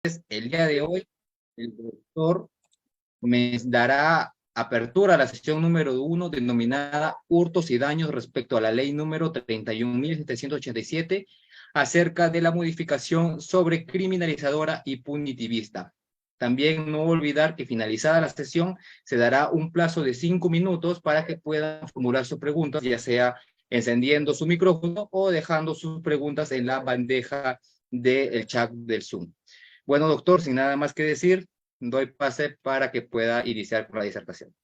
El día de hoy, el doctor me dará apertura a la sesión número 1 denominada hurtos y daños respecto a la ley número 31.787 acerca de la modificación sobre criminalizadora y punitivista. También no olvidar que finalizada la sesión se dará un plazo de 5 minutos para que puedan formular sus preguntas, ya sea encendiendo su micrófono o dejando sus preguntas en la bandeja del chat del Zoom. Bueno, doctor, sin nada más que decir, doy pase para que pueda iniciar con la disertación.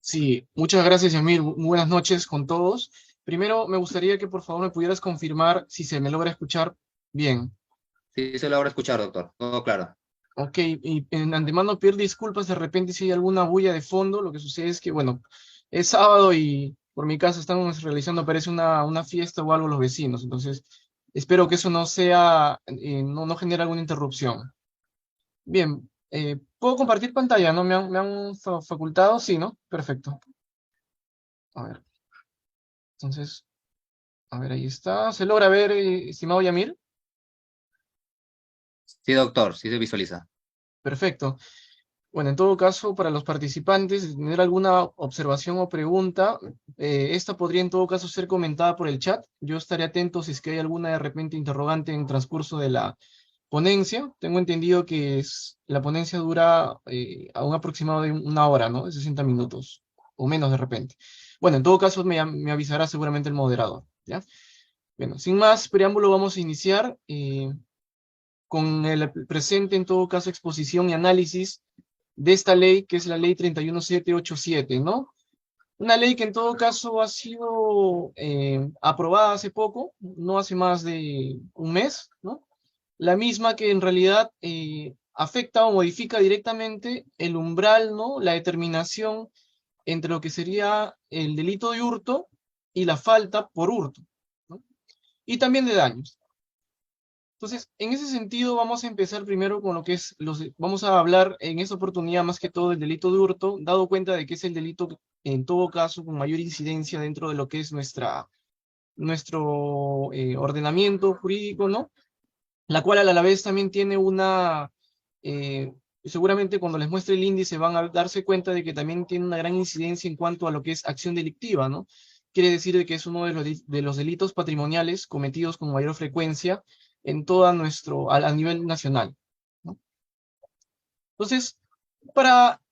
Sí, muchas gracias, Yamil. Muy buenas noches con todos. Primero, me gustaría que por favor me pudieras confirmar si se me logra escuchar bien. Sí, se logra escuchar, doctor. Todo claro. Ok, y en antemano pedir disculpas de repente si hay alguna bulla de fondo. Lo que sucede es que, bueno, es sábado y por mi casa estamos realizando, parece una fiesta o algo los vecinos. Entonces, espero que eso no sea, no genere alguna interrupción. Bien, ¿puedo compartir pantalla? ¿No? ¿Me han facultado? Sí, ¿no? Perfecto. A ver, entonces, a ver, ahí está. ¿Se logra ver, estimado Yamir? Sí, doctor, sí se visualiza. Perfecto. Bueno, en todo caso, para los participantes, si tener alguna observación o pregunta, esta podría en todo caso ser comentada por el chat. Yo estaré atento si es que hay alguna de repente interrogante en transcurso de la ponencia. Tengo entendido que la ponencia dura a un aproximado de una hora, ¿no? De 60 minutos o menos de repente. Bueno, en todo caso me avisará seguramente el moderador, ¿ya? Bueno, sin más preámbulo, vamos a iniciar con el presente, en todo caso, exposición y análisis de esta ley, que es la ley 31787, ¿no? Una ley que en todo caso ha sido aprobada hace poco, no hace más de un mes, ¿no? La misma que en realidad afecta o modifica directamente el umbral, ¿no? La determinación entre lo que sería el delito de hurto y la falta por hurto, ¿no? Y también de daños. Entonces, en ese sentido, vamos a empezar primero con lo que es vamos a hablar en esta oportunidad más que todo del delito de hurto, dado cuenta de que es el delito en todo caso con mayor incidencia dentro de lo que es nuestro ordenamiento jurídico, ¿no? La cual a la vez también tiene eh, seguramente cuando les muestre el índice van a darse cuenta de que también tiene una gran incidencia en cuanto a lo que es acción delictiva, ¿no? Quiere decir de que es uno de los delitos patrimoniales cometidos con mayor frecuencia en toda a nivel nacional, ¿no? Entonces,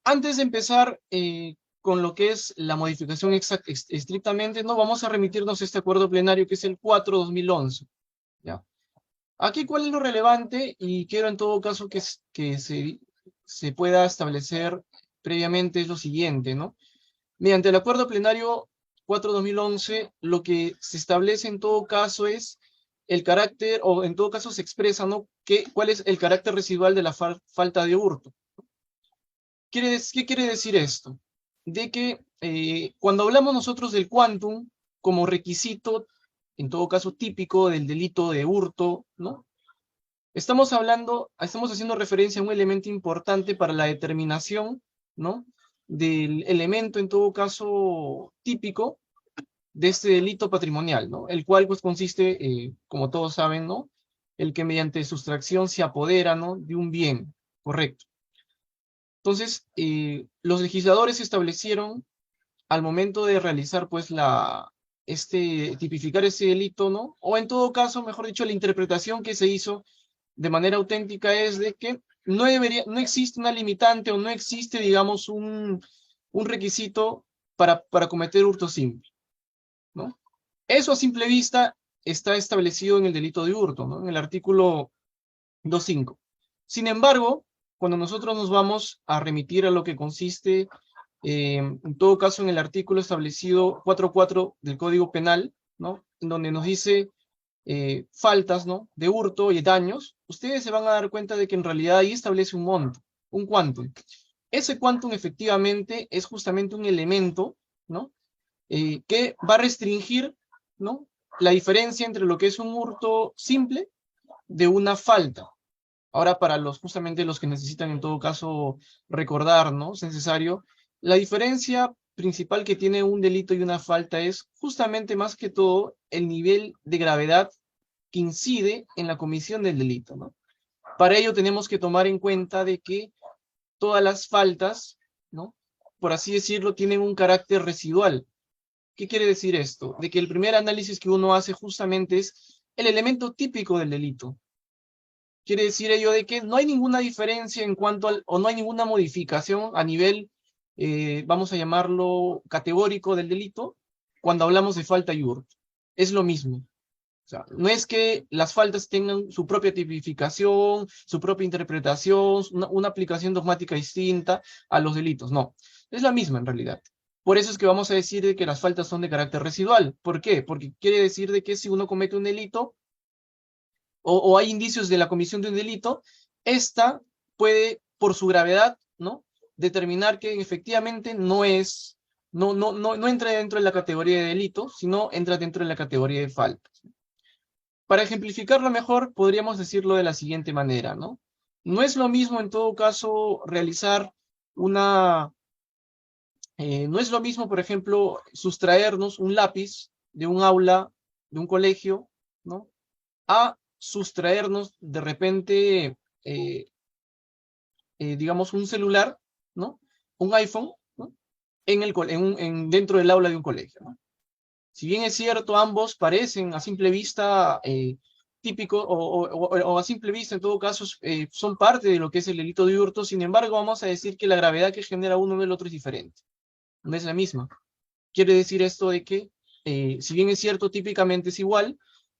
antes de empezar con lo que es la modificación estrictamente, no vamos a remitirnos a este acuerdo plenario que es el 4/2011, ¿ya? Aquí, ¿cuál es lo relevante? Y quiero en todo caso que se pueda establecer previamente es lo siguiente, ¿no? Mediante el acuerdo plenario 4/2011, lo que se establece en todo caso es el carácter, o en todo caso se expresa, ¿no? ¿Cuál es el carácter residual de la falta de hurto? ¿Qué quiere decir esto? De que cuando hablamos nosotros del quantum como requisito, en todo caso típico del delito de hurto, ¿no? Estamos haciendo referencia a un elemento importante para la determinación, ¿no? Del elemento, en todo caso, típico de este delito patrimonial, ¿no? El cual, pues, consiste, como todos saben, ¿no? El que mediante sustracción se apodera, ¿no? De un bien, correcto. Entonces, los legisladores establecieron, al momento de realizar, pues, tipificar ese delito, ¿no? O en todo caso, mejor dicho, la interpretación que se hizo de manera auténtica es de que no existe una limitante o no existe, digamos, un requisito para cometer hurto simple, ¿no? Eso a simple vista está establecido en el delito de hurto, ¿no? En el artículo 2.5. Sin embargo, cuando nosotros nos vamos a remitir a lo que consiste, en todo caso, en el artículo establecido 4.4 del Código Penal, ¿no? Donde nos dice faltas, ¿no? De hurto y daños, ustedes se van a dar cuenta de que en realidad ahí establece un monto, un quantum. Ese quantum efectivamente es justamente un elemento, ¿no? Que va a restringir, ¿no? La diferencia entre lo que es un hurto simple de una falta. Ahora, para justamente los que necesitan en todo caso recordar, ¿no? Es necesario. La diferencia principal que tiene un delito y una falta es justamente más que todo el nivel de gravedad que incide en la comisión del delito, ¿no? Para ello tenemos que tomar en cuenta de que todas las faltas, ¿no?, por así decirlo, tienen un carácter residual. ¿Qué quiere decir esto? De que el primer análisis que uno hace justamente es el elemento típico del delito. Quiere decir ello de que no hay ninguna diferencia en cuanto al, o no hay ninguna modificación a nivel, vamos a llamarlo, categórico del delito, cuando hablamos de falta y hurto. Es lo mismo. O sea, no es que las faltas tengan su propia tipificación, su propia interpretación, una aplicación dogmática distinta a los delitos, no. Es la misma en realidad. Por eso es que vamos a decir de que las faltas son de carácter residual. ¿Por qué? Porque quiere decir de que si uno comete un delito, o hay indicios de la comisión de un delito, esta puede, por su gravedad, ¿no?, determinar que efectivamente no entra dentro de la categoría de delito, sino entra dentro de la categoría de falta. Para ejemplificarlo mejor, podríamos decirlo de la siguiente manera, ¿no? No es lo mismo, en todo caso, realizar una... no es lo mismo, por ejemplo, sustraernos un lápiz de un aula, de un colegio, ¿no?, a sustraernos de repente, digamos, un celular, ¿no?, un iPhone, ¿no?, dentro del aula de un colegio, ¿no? Si bien es cierto, ambos parecen a simple vista típicos, o a simple vista, en todo caso, son parte de lo que es el delito de hurto, sin embargo, vamos a decir que la gravedad que genera uno del otro es diferente, no es la misma. Quiere decir esto de que, si bien es cierto, típicamente es igual,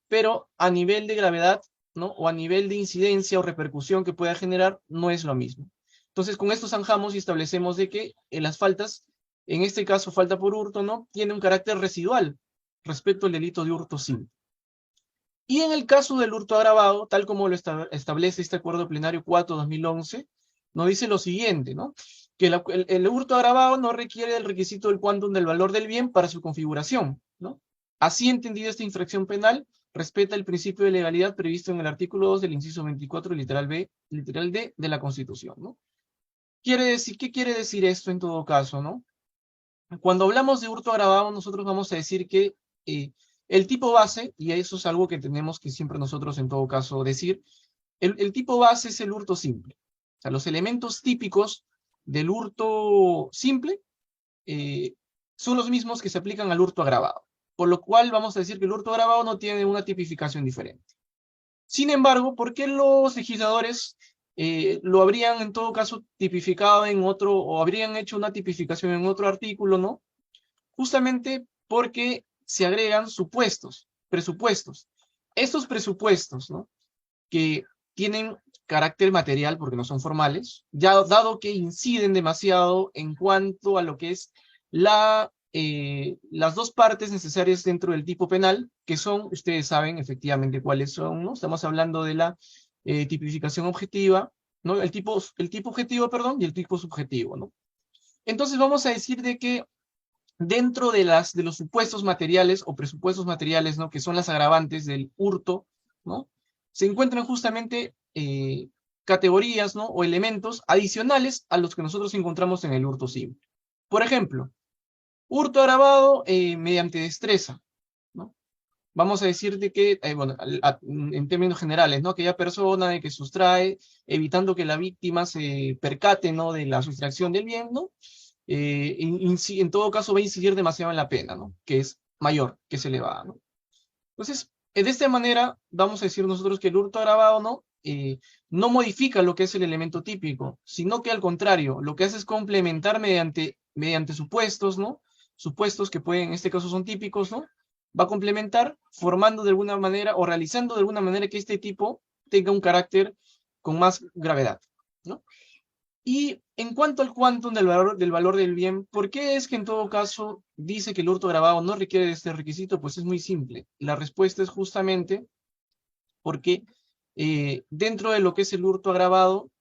pero a nivel de gravedad, ¿no?, o a nivel de incidencia o repercusión que pueda generar, no es lo mismo. Entonces, con esto zanjamos y establecemos de que las faltas, en este caso falta por hurto, ¿no?, tiene un carácter residual respecto al delito de hurto simple. Y en el caso del hurto agravado, tal como lo establece este Acuerdo Plenario 4/2011, nos dice lo siguiente, ¿no?, que el hurto agravado no requiere el requisito del quantum del valor del bien para su configuración, ¿no? Así entendida esta infracción penal, respeta el principio de legalidad previsto en el artículo 2 del inciso 24, literal B, literal D de la Constitución, ¿no? ¿Qué quiere decir esto en todo caso, no? Cuando hablamos de hurto agravado, nosotros vamos a decir que el tipo base, y eso es algo que tenemos que siempre nosotros en todo caso decir, el tipo base es el hurto simple. O sea, los elementos típicos del hurto simple son los mismos que se aplican al hurto agravado. Por lo cual vamos a decir que el hurto agravado no tiene una tipificación diferente. Sin embargo, ¿por qué los legisladores lo habrían en todo caso tipificado en otro, o habrían hecho una tipificación en otro artículo, no? Justamente porque se agregan supuestos, presupuestos. Estos presupuestos, ¿no?, que tienen carácter material porque no son formales, ya dado que inciden demasiado en cuanto a lo que es las dos partes necesarias dentro del tipo penal, que son, ustedes saben efectivamente cuáles son, ¿no? Estamos hablando de la tipificación objetiva, ¿no?, el tipo objetivo, perdón, y el tipo subjetivo, ¿no? Entonces vamos a decir de que dentro de los supuestos materiales o presupuestos materiales, ¿no?, que son las agravantes del hurto, ¿no?, se encuentran justamente categorías, ¿no?, o elementos adicionales a los que nosotros encontramos en el hurto simple. Por ejemplo, hurto agravado mediante destreza, ¿no? Vamos a decir de que, bueno, en términos generales, ¿no?, aquella persona de que sustrae, evitando que la víctima se percate, ¿no?, de la sustracción del bien, ¿no?, en todo caso va a incidir demasiado en la pena, ¿no?, que es mayor, que es elevada, ¿no? Entonces, de esta manera, vamos a decir nosotros que el hurto agravado, ¿no?, no modifica lo que es el elemento típico, sino que al contrario, lo que hace es complementar mediante supuestos, ¿no?, supuestos que pueden, en este caso son típicos, ¿no?, va a complementar formando de alguna manera o realizando de alguna manera que este tipo tenga un carácter con más gravedad, ¿no? Y en cuanto al quantum del valor del bien, ¿por qué es que en todo caso dice que el hurto agravado no requiere de este requisito? Pues es muy simple. La respuesta es justamente porque dentro de lo que es el hurto agravado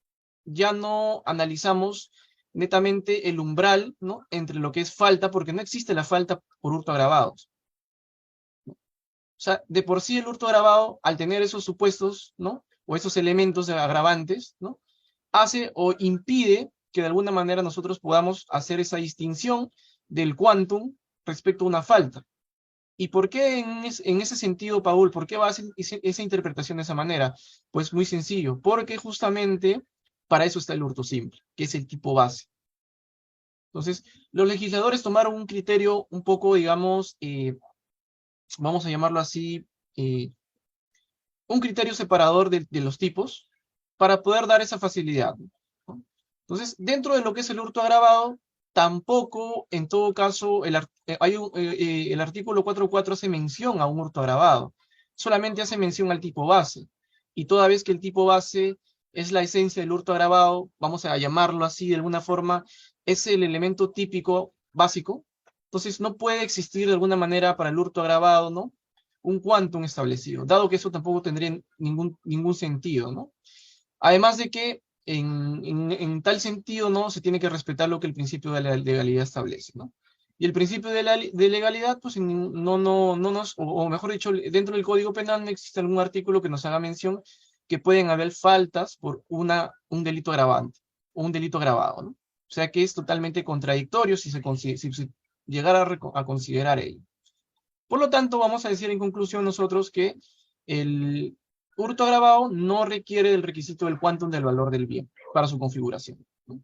ya no analizamos netamente el umbral, ¿no?, entre lo que es falta, porque no existe la falta por hurto agravado. O sea, de por sí el hurto agravado, al tener esos supuestos, ¿no?, o esos elementos agravantes, ¿no?, hace o impide que de alguna manera nosotros podamos hacer esa distinción del quantum respecto a una falta. ¿Y por qué en ese sentido, Paul, por qué va a hacer esa interpretación de esa manera? Pues muy sencillo, porque justamente para eso está el hurto simple, que es el tipo base. Entonces, los legisladores tomaron un criterio un poco, digamos, vamos a llamarlo así, eh, un criterio separador de los tipos para poder dar esa facilidad, ¿no? Entonces, dentro de lo que es el hurto agravado, tampoco, en todo caso, el artículo 4.4 hace mención a un hurto agravado, solamente hace mención al tipo base. Y toda vez que el tipo base es la esencia del hurto agravado, vamos a llamarlo así de alguna forma, es el elemento típico básico, entonces no puede existir de alguna manera para el hurto agravado, ¿no? Un quantum establecido, dado que eso tampoco tendría ningún sentido, ¿no? Además de que en tal sentido, ¿no? Se tiene que respetar lo que el principio de la legalidad establece, ¿no? Y el principio de legalidad, pues no nos, o mejor dicho, dentro del Código Penal no existe algún artículo que nos haga mención que pueden haber faltas por un delito agravante, o un delito agravado, ¿no? O sea que es totalmente contradictorio si se llegara a considerar ello. Por lo tanto, vamos a decir en conclusión nosotros que el hurto agravado no requiere del requisito del quantum del valor del bien para su configuración, ¿no?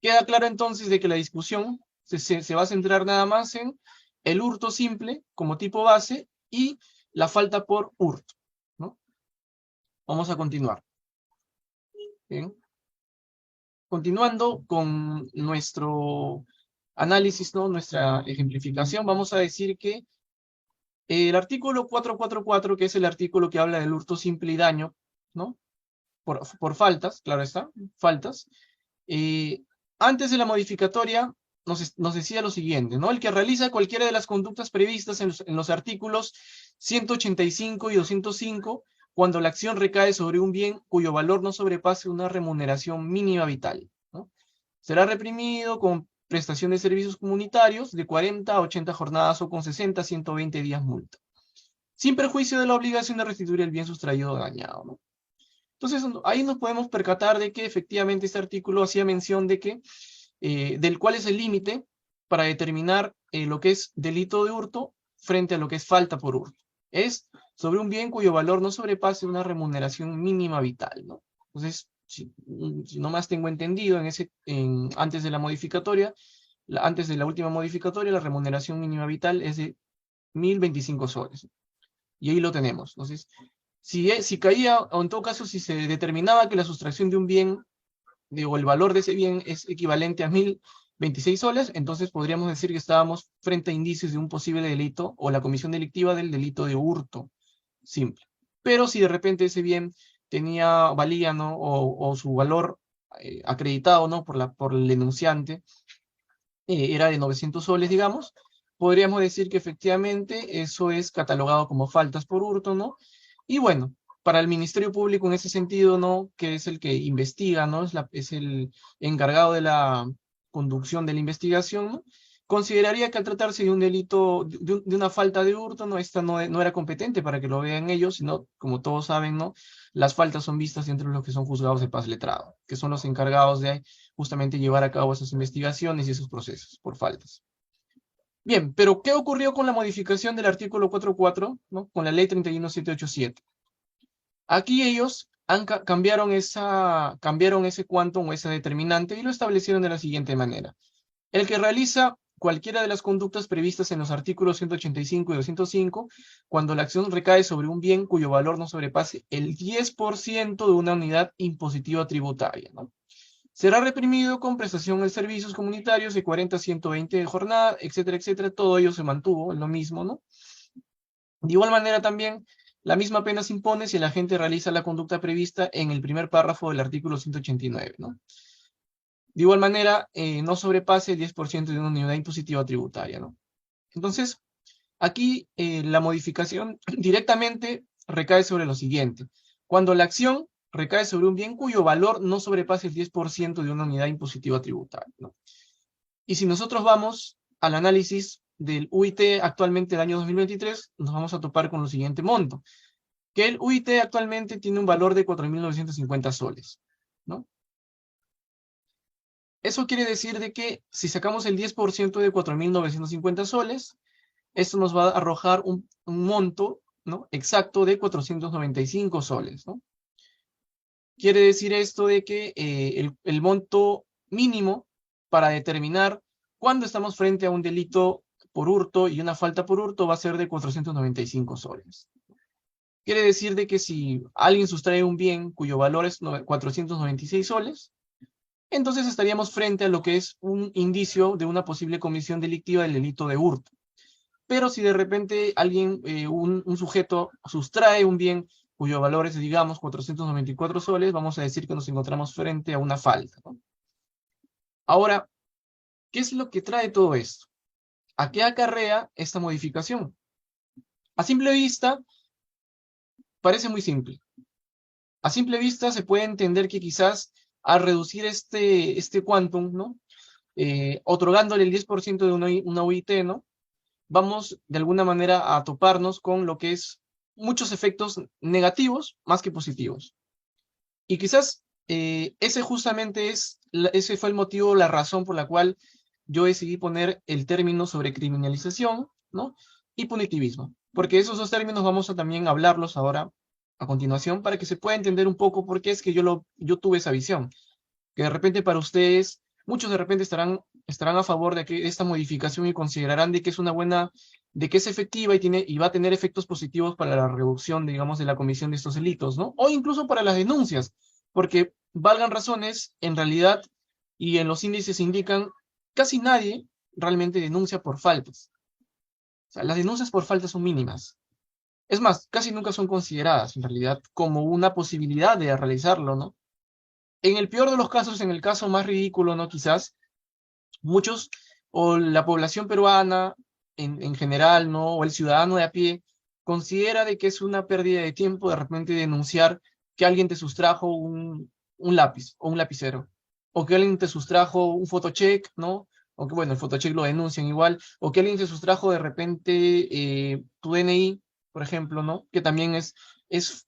Queda claro entonces de que la discusión se va a centrar nada más en el hurto simple como tipo base y la falta por hurto, ¿no? Vamos a continuar. Bien. Continuando con nuestro análisis, ¿no? Nuestra ejemplificación, vamos a decir que el artículo 444, que es el artículo que habla del hurto simple y daño, ¿no? Por faltas, claro está, faltas. eh, Antes de la modificatoria nos decía lo siguiente, ¿no? El que realiza cualquiera de las conductas previstas en los artículos 185 y 205, cuando la acción recae sobre un bien cuyo valor no sobrepase una remuneración mínima vital, ¿no? Será reprimido con prestación de servicios comunitarios de 40 a 80 jornadas o con 60 a 120 días multa, sin perjuicio de la obligación de restituir el bien sustraído o dañado, ¿no? Entonces, ahí nos podemos percatar de que efectivamente este artículo hacía mención de que, del cual es el límite para determinar lo que es delito de hurto frente a lo que es falta por hurto. Es sobre un bien cuyo valor no sobrepase una remuneración mínima vital, ¿no? Entonces, si no más tengo entendido, antes de la modificatoria, antes de la última modificatoria, la remuneración mínima vital es de 1.025 soles. Y ahí lo tenemos. Entonces, si caía, o en todo caso, si se determinaba que la sustracción de un bien, o el valor de ese bien es equivalente a 1.026 soles, entonces podríamos decir que estábamos frente a indicios de un posible delito o la comisión delictiva del delito de hurto simple. Pero si de repente ese bien tenía valía, ¿no? O su valor acreditado, ¿no? Por el denunciante, era de 900 soles, digamos, podríamos decir que efectivamente eso es catalogado como faltas por hurto, ¿no? Y bueno, para el Ministerio Público en ese sentido, ¿no? Que es el que investiga, ¿no? Es el encargado de la conducción de la investigación, ¿no? Consideraría que al tratarse de un delito, de una falta de hurto, ¿no? Esta no era competente para que lo vean ellos, sino, como todos saben, ¿no? Las faltas son vistas dentro de los que son juzgados de paz letrado, que son los encargados de justamente llevar a cabo esas investigaciones y esos procesos por faltas. Bien, pero ¿qué ocurrió con la modificación del artículo 4.4, ¿no? Con la ley 31787? Aquí ellos cambiaron ese quantum o esa determinante y lo establecieron de la siguiente manera. El que realiza cualquiera de las conductas previstas en los artículos 185 y 205, cuando la acción recae sobre un bien cuyo valor no sobrepase el 10% de una unidad impositiva tributaria, ¿no? Será reprimido con prestación de servicios comunitarios de 40 a 120 de jornada, etcétera, etcétera. Todo ello se mantuvo en lo mismo, ¿no? De igual manera también, la misma pena se impone si el agente realiza la conducta prevista en el primer párrafo del artículo 189, ¿no? De igual manera, no sobrepase el 10% de una unidad impositiva tributaria, ¿no? Entonces, aquí la modificación directamente recae sobre lo siguiente. Cuando la acción recae sobre un bien cuyo valor no sobrepase el 10% de una unidad impositiva tributaria, ¿no? Y si nosotros vamos al análisis del UIT actualmente del año 2023, nos vamos a topar con lo siguiente monto, que el UIT actualmente tiene un valor de 4.950 soles, ¿no? Eso quiere decir de que si sacamos el 10% de 4.950 soles, esto nos va a arrojar un monto, ¿no?, exacto de 495 soles, ¿no? Quiere decir esto de que el monto mínimo para determinar cuándo estamos frente a un delito por hurto y una falta por hurto va a ser de 495 soles. Quiere decir de que si alguien sustrae un bien cuyo valor es 496 soles, entonces estaríamos frente a lo que es un indicio de una posible comisión delictiva del delito de hurto. Pero si de repente alguien, un sujeto sustrae un bien cuyo valor es, digamos, 494 soles, vamos a decir que nos encontramos frente a una falta, ¿no? Ahora, ¿qué es lo que trae todo esto? ¿A qué acarrea esta modificación? A simple vista, parece muy simple. A simple vista se puede entender que quizás al reducir este quantum, ¿no?, otorgándole el 10% de una UIT, ¿no?, vamos de alguna manera a toparnos con lo que es muchos efectos negativos más que positivos. Y quizás ese justamente ese fue el motivo, la razón por la cual yo decidí poner el término sobre criminalización, ¿no?, y punitivismo. Porque esos dos términos vamos a también hablarlos ahora a continuación para que se pueda entender un poco por qué es que yo tuve esa visión. Que de repente para ustedes, muchos de repente estarán a favor de esta modificación y considerarán de que es una buena, de que es efectiva y va a tener efectos positivos para la reducción, digamos, de la comisión de estos delitos, ¿no? O incluso para las denuncias, porque valgan razones, en realidad, y en los índices indican, casi nadie realmente denuncia por faltas. O sea, las denuncias por faltas son mínimas. Es más, casi nunca son consideradas, en realidad, como una posibilidad de realizarlo, ¿no? En el peor de los casos, en el caso más ridículo, ¿no?, quizás, muchos, o la población peruana en general, ¿no?, o el ciudadano de a pie, considera de que es una pérdida de tiempo de repente denunciar que alguien te sustrajo un lápiz o un lapicero, o que alguien te sustrajo un photocheck, ¿no? O que, bueno, el photocheck lo denuncian igual, o que alguien te sustrajo de repente tu DNI, por ejemplo, ¿no? Que también es, es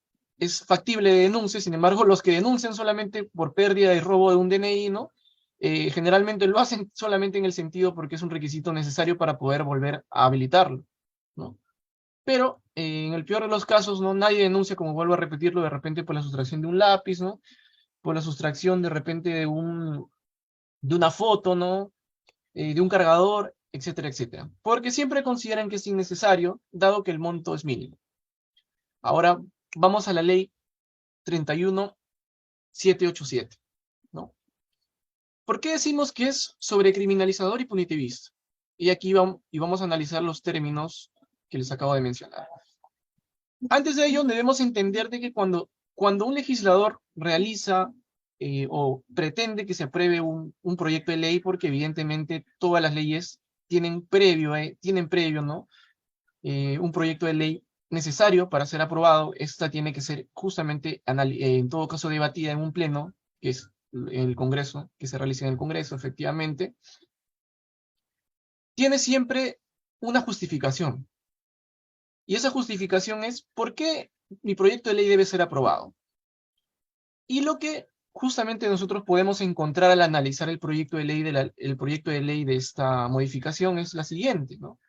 factible de denuncia. Sin embargo, los que denuncian solamente por pérdida y robo de un DNI, ¿no?, generalmente lo hacen solamente en el sentido porque es un requisito necesario para poder volver a habilitarlo, ¿no? Pero en el peor de los casos, ¿no?, nadie denuncia, como vuelvo a repetirlo, de repente por la sustracción de un lápiz, ¿no?, por la sustracción de repente de una foto, ¿no?, de un cargador, etcétera, etcétera. Porque siempre consideran que es innecesario, dado que el monto es mínimo. Ahora vamos a la ley 31787, ¿no? ¿Por qué decimos que es sobrecriminalizador y punitivista? Y aquí vamos a analizar los términos que les acabo de mencionar. Antes de ello, debemos entender de que cuando un legislador realiza o pretende que se apruebe un proyecto de ley, porque evidentemente todas las leyes tienen previo, ¿no?, un proyecto de ley necesario para ser aprobado. Esta tiene que ser justamente, en todo caso, debatida en un pleno, que es el Congreso, que se realiza en el Congreso, efectivamente. Tiene siempre una justificación. Y esa justificación es por qué mi proyecto de ley debe ser aprobado. Y lo que justamente nosotros podemos encontrar al analizar el proyecto de ley de esta modificación es la siguiente, ¿no?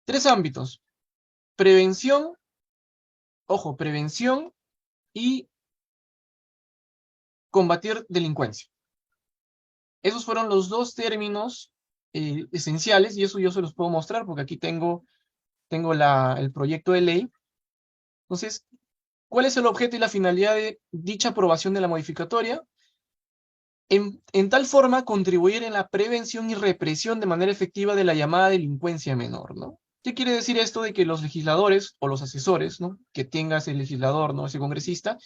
3 ámbitos: prevención, ojo, prevención y combatir delincuencia. Esos fueron los 2 términos esenciales, y eso yo se los puedo mostrar porque aquí tengo el proyecto de ley. Entonces, ¿cuál es el objeto y la finalidad de dicha aprobación de la modificatoria? En tal forma, contribuir en la prevención y represión de manera efectiva de la llamada delincuencia menor, ¿no? ¿Qué quiere decir esto? De que los legisladores o los asesores, ¿no?, que tenga ese legislador, ¿no?, ese congresista,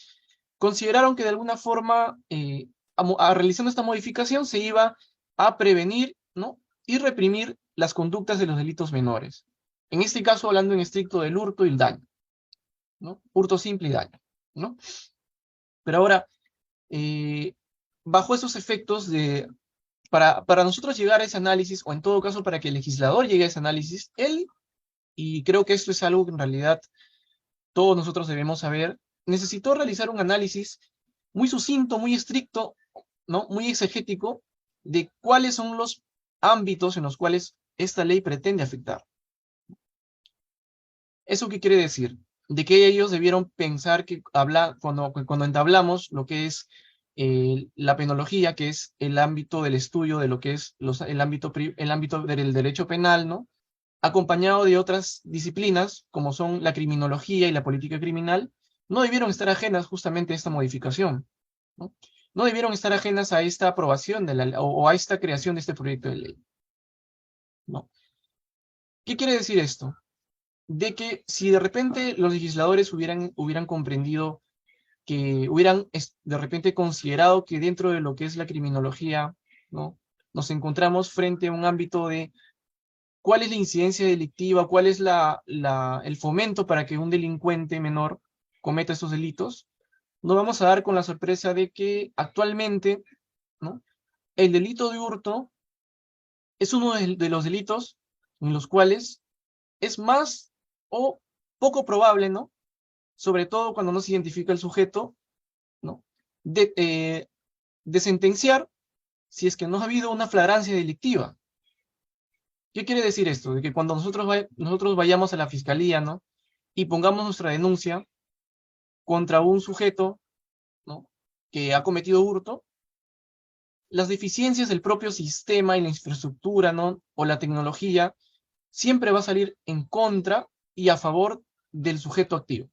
consideraron que de alguna forma, realizando esta modificación, se iba a prevenir, ¿no?, y reprimir las conductas de los delitos menores. En este caso, hablando en estricto del hurto y el daño, ¿no? Hurto simple y daño, ¿no? Pero ahora, bajo esos efectos para nosotros llegar a ese análisis, o en todo caso para que el legislador llegue a ese análisis, y creo que esto es algo que en realidad todos nosotros debemos saber, necesitó realizar un análisis muy sucinto, muy estricto, ¿no?, muy exegético, de cuáles son los ámbitos en los cuales esta ley pretende afectar. ¿Eso qué quiere decir? De que ellos debieron pensar que cuando entablamos lo que es la penología, que es el ámbito del estudio de lo que es el ámbito del derecho penal, ¿no? Acompañado de otras disciplinas, como son la criminología y la política criminal, no debieron estar ajenas justamente a esta modificación, ¿no? No debieron estar ajenas a esta aprobación o a esta creación de este proyecto de ley, ¿no? ¿Qué quiere decir esto? De que si de repente los legisladores hubieran comprendido, que hubieran de repente considerado que dentro de lo que es la criminología, ¿no? Nos encontramos frente a un ámbito de cuál es la incidencia delictiva, cuál es el fomento para que un delincuente menor cometa estos delitos, nos vamos a dar con la sorpresa de que actualmente, ¿no? El delito de hurto es uno de los delitos en los cuales es más o poco probable, ¿no? Sobre todo cuando no se identifica el sujeto, ¿no? De, eh, de sentenciar si es que no ha habido una flagrancia delictiva. ¿Qué quiere decir esto? De que cuando nosotros vayamos a la fiscalía, ¿no? Y pongamos nuestra denuncia contra un sujeto, ¿no? Que ha cometido hurto, las deficiencias del propio sistema y la infraestructura, ¿no? O la tecnología siempre va a salir en contra y a favor del sujeto activo.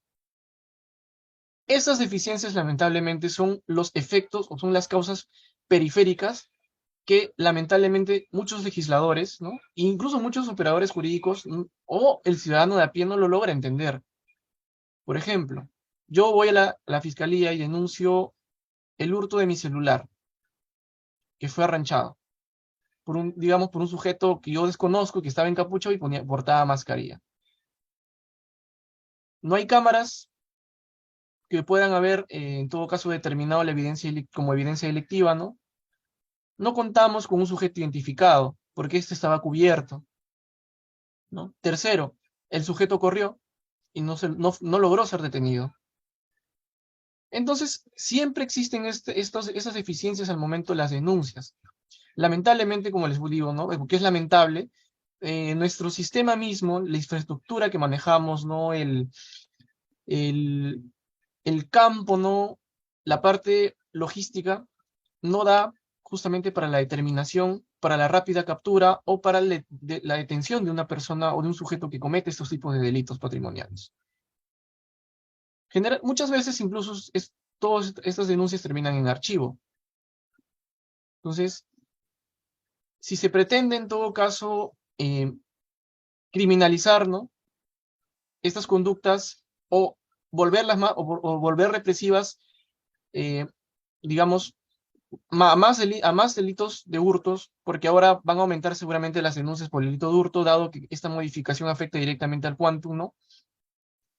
Esas deficiencias, lamentablemente, son los efectos o son las causas periféricas que, lamentablemente, muchos legisladores, ¿no? E incluso muchos operadores jurídicos o el ciudadano de a pie no lo logra entender. Por ejemplo, yo voy a la fiscalía y denuncio el hurto de mi celular, que fue arranchado digamos, por un sujeto que yo desconozco, que estaba encapuchado y portaba mascarilla. No hay cámaras que puedan haber, en todo caso, determinado la evidencia como evidencia delictiva, ¿no? No contamos con un sujeto identificado, porque este estaba cubierto, ¿no? Tercero, el sujeto corrió y no logró ser detenido. Entonces, siempre existen esas deficiencias al momento de las denuncias. Lamentablemente, como les digo, ¿no? Porque es lamentable, nuestro sistema mismo, la infraestructura que manejamos, ¿no? El, el campo, ¿no? La parte logística no da justamente para la determinación, para la rápida captura o para la detención de una persona o de un sujeto que comete estos tipos de delitos patrimoniales. Muchas veces incluso todas estas denuncias terminan en archivo. Entonces, si se pretende en todo caso criminalizar, ¿no? Estas conductas o o volver represivas, eh, digamos, a más delitos de hurtos, porque ahora van a aumentar seguramente las denuncias por el delito de hurto, dado que esta modificación afecta directamente al quantum, ¿no?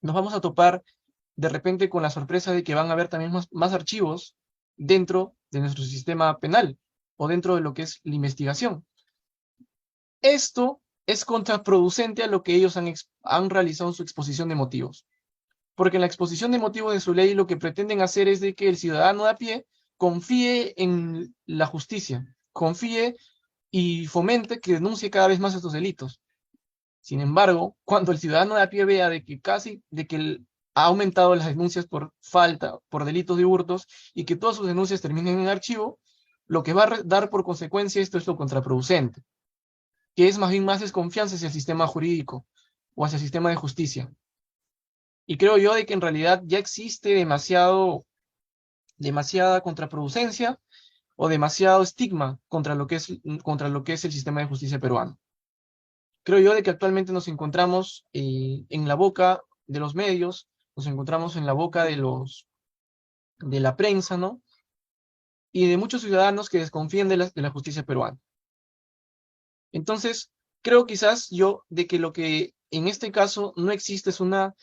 Nos vamos a topar de repente con la sorpresa de que van a haber también más archivos dentro de nuestro sistema penal o dentro de lo que es la investigación. Esto es contraproducente a lo que ellos han realizado en su exposición de motivos. Porque en la exposición de motivos de su ley lo que pretenden hacer es de que el ciudadano de a pie confíe en la justicia, confíe y fomente que denuncie cada vez más estos delitos. Sin embargo, cuando el ciudadano de a pie vea de que ha aumentado las denuncias por falta, por delitos de hurtos, y que todas sus denuncias terminen en archivo, lo que va a dar por consecuencia esto es lo contraproducente, que es más bien más desconfianza hacia el sistema jurídico o hacia el sistema de justicia. Y creo yo de que en realidad ya existe demasiada contraproducencia o demasiado estigma contra lo que es el sistema de justicia peruano. Creo yo de que actualmente nos encontramos en la boca de los medios, nos encontramos en la boca de la prensa, ¿no? Y de muchos ciudadanos que desconfían de la justicia peruana. Entonces, creo quizás yo de que lo que en este caso no existe es una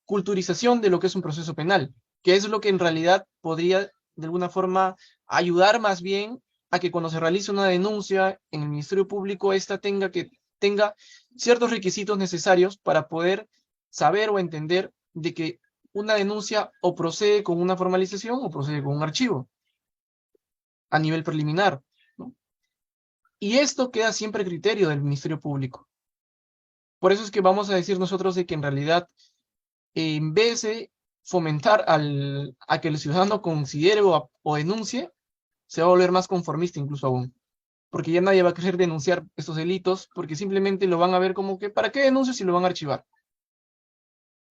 culturización de lo que es un proceso penal, que es lo que en realidad podría de alguna forma ayudar más bien a que cuando se realice una denuncia en el Ministerio Público, esta tenga ciertos requisitos necesarios para poder saber o entender de que una denuncia o procede con una formalización o procede con un archivo a nivel preliminar, ¿no? Y esto queda siempre a criterio del Ministerio Público. Por eso es que vamos a decir nosotros de que en realidad, en vez de fomentar a que el ciudadano considere o denuncie, se va a volver más conformista incluso aún. Porque ya nadie va a querer denunciar estos delitos, porque simplemente lo van a ver como que, ¿para qué denuncio si lo van a archivar?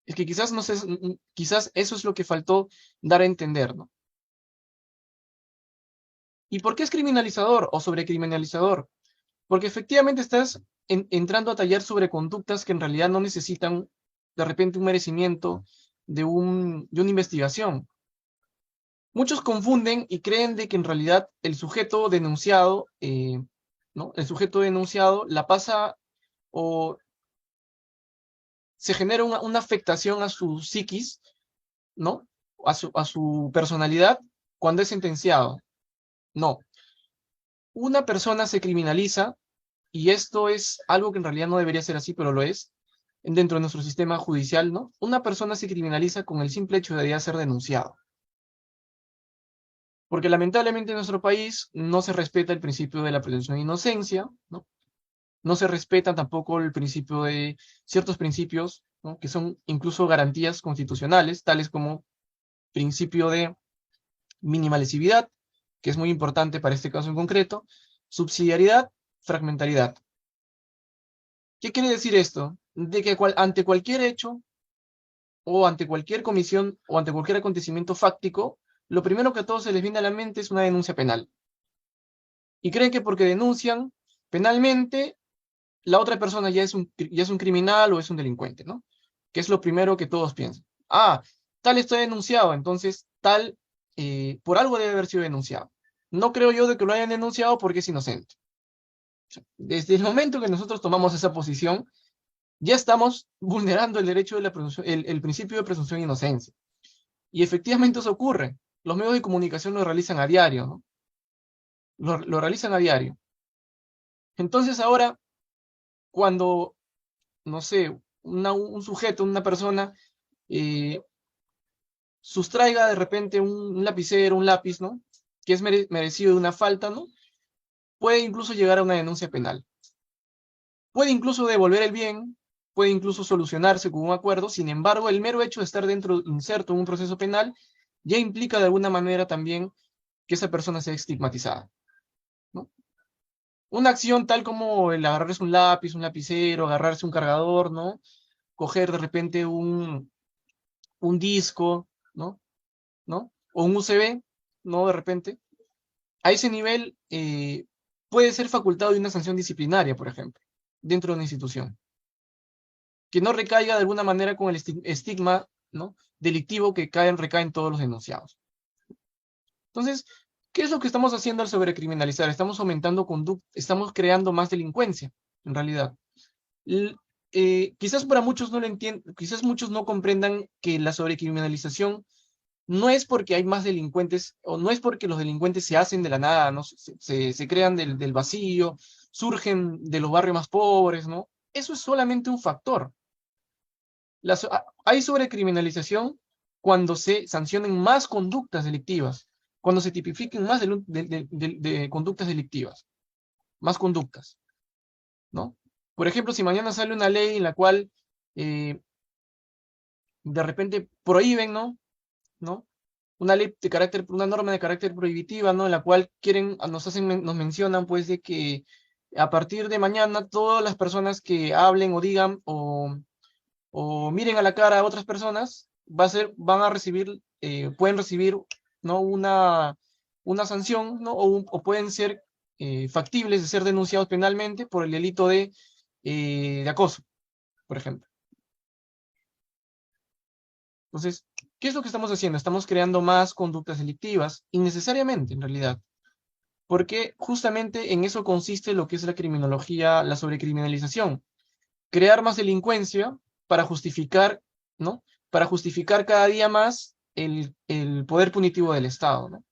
Es que quizás, no sé, quizás eso es lo que faltó dar a entender, ¿no? ¿Y por qué es criminalizador o sobrecriminalizador? Porque efectivamente estás entrando a tallar sobre conductas que en realidad no necesitan de repente un merecimiento de una investigación. Muchos confunden y creen de que en realidad el sujeto denunciado, ¿no? El sujeto denunciado la pasa o se genera una afectación a su psiquis, ¿no? A su personalidad cuando es sentenciado. No. Una persona se criminaliza, y esto es algo que en realidad no debería ser así, pero lo es, dentro de nuestro sistema judicial, ¿no? Una persona se criminaliza con el simple hecho de ya ser denunciado. Porque lamentablemente en nuestro país no se respeta el principio de la presunción de inocencia, ¿no? No se respeta tampoco el principio de ciertos principios, ¿no? Que son incluso garantías constitucionales, tales como principio de minimalesividad, que es muy importante para este caso en concreto, subsidiariedad, fragmentariedad. ¿Qué quiere decir esto? De que ante cualquier hecho o ante cualquier comisión o ante cualquier acontecimiento fáctico, lo primero que a todos se les viene a la mente es una denuncia penal. Y creen que porque denuncian penalmente, la otra persona ya es un criminal o es un delincuente, ¿no? Que es lo primero que todos piensan. Ah, tal está denunciado, entonces tal, por algo debe haber sido denunciado. No creo yo de que lo hayan denunciado porque es inocente. O sea, desde el momento que nosotros tomamos esa posición, ya estamos vulnerando el derecho de la presunción, el principio de presunción de inocencia. Y efectivamente eso ocurre. Los medios de comunicación lo realizan a diario, ¿no? Lo realizan a diario. Entonces ahora, cuando, no sé, un sujeto, una persona, eh, sustraiga de repente un lapicero, un lápiz, ¿no? Que es merecido de una falta, ¿no? Puede incluso llegar a una denuncia penal. Puede incluso devolver el bien, puede incluso solucionarse con un acuerdo. Sin embargo, el mero hecho de estar inserto en un proceso penal, ya implica de alguna manera también que esa persona sea estigmatizada, ¿no? Una acción tal como el agarrarse un lápiz, un lapicero, agarrarse un cargador, ¿no? Coger de repente un disco, ¿no? ¿No? O un USB, ¿no? De repente. A ese nivel, puede ser facultado de una sanción disciplinaria, por ejemplo, dentro de una institución, que no recaiga de alguna manera con el estigma, ¿no? Delictivo que recae en todos los denunciados. Entonces, ¿qué es lo que estamos haciendo al sobrecriminalizar? Estamos aumentando conducta, estamos creando más delincuencia, en realidad. Quizás para muchos no lo entiendan, quizás muchos no comprendan que la sobrecriminalización no es porque hay más delincuentes, o no es porque los delincuentes se hacen de la nada, ¿no? Se crean del vacío, surgen de los barrios más pobres, ¿no? Eso es solamente un factor. Hay sobrecriminalización cuando se sancionen más conductas delictivas, cuando se tipifiquen más de conductas delictivas, más conductas, ¿no? Por ejemplo, si mañana sale una ley en la cual, de repente prohíben, ¿no? ¿No? Una ley de carácter, una norma de carácter prohibitiva, ¿no? En la cual nos mencionan, pues, de que a partir de mañana todas las personas que hablen o digan o miren a la cara a otras personas, van a recibir, pueden recibir, ¿no? Una sanción, ¿no? O pueden ser factibles de ser denunciados penalmente por el delito de acoso, por ejemplo. Entonces, ¿qué es lo que estamos haciendo? Estamos creando más conductas delictivas, innecesariamente, en realidad, porque justamente en eso consiste lo que es la criminología, la sobrecriminalización. Crear más delincuencia para justificar, ¿no? Para justificar cada día más el poder punitivo del Estado, ¿no? O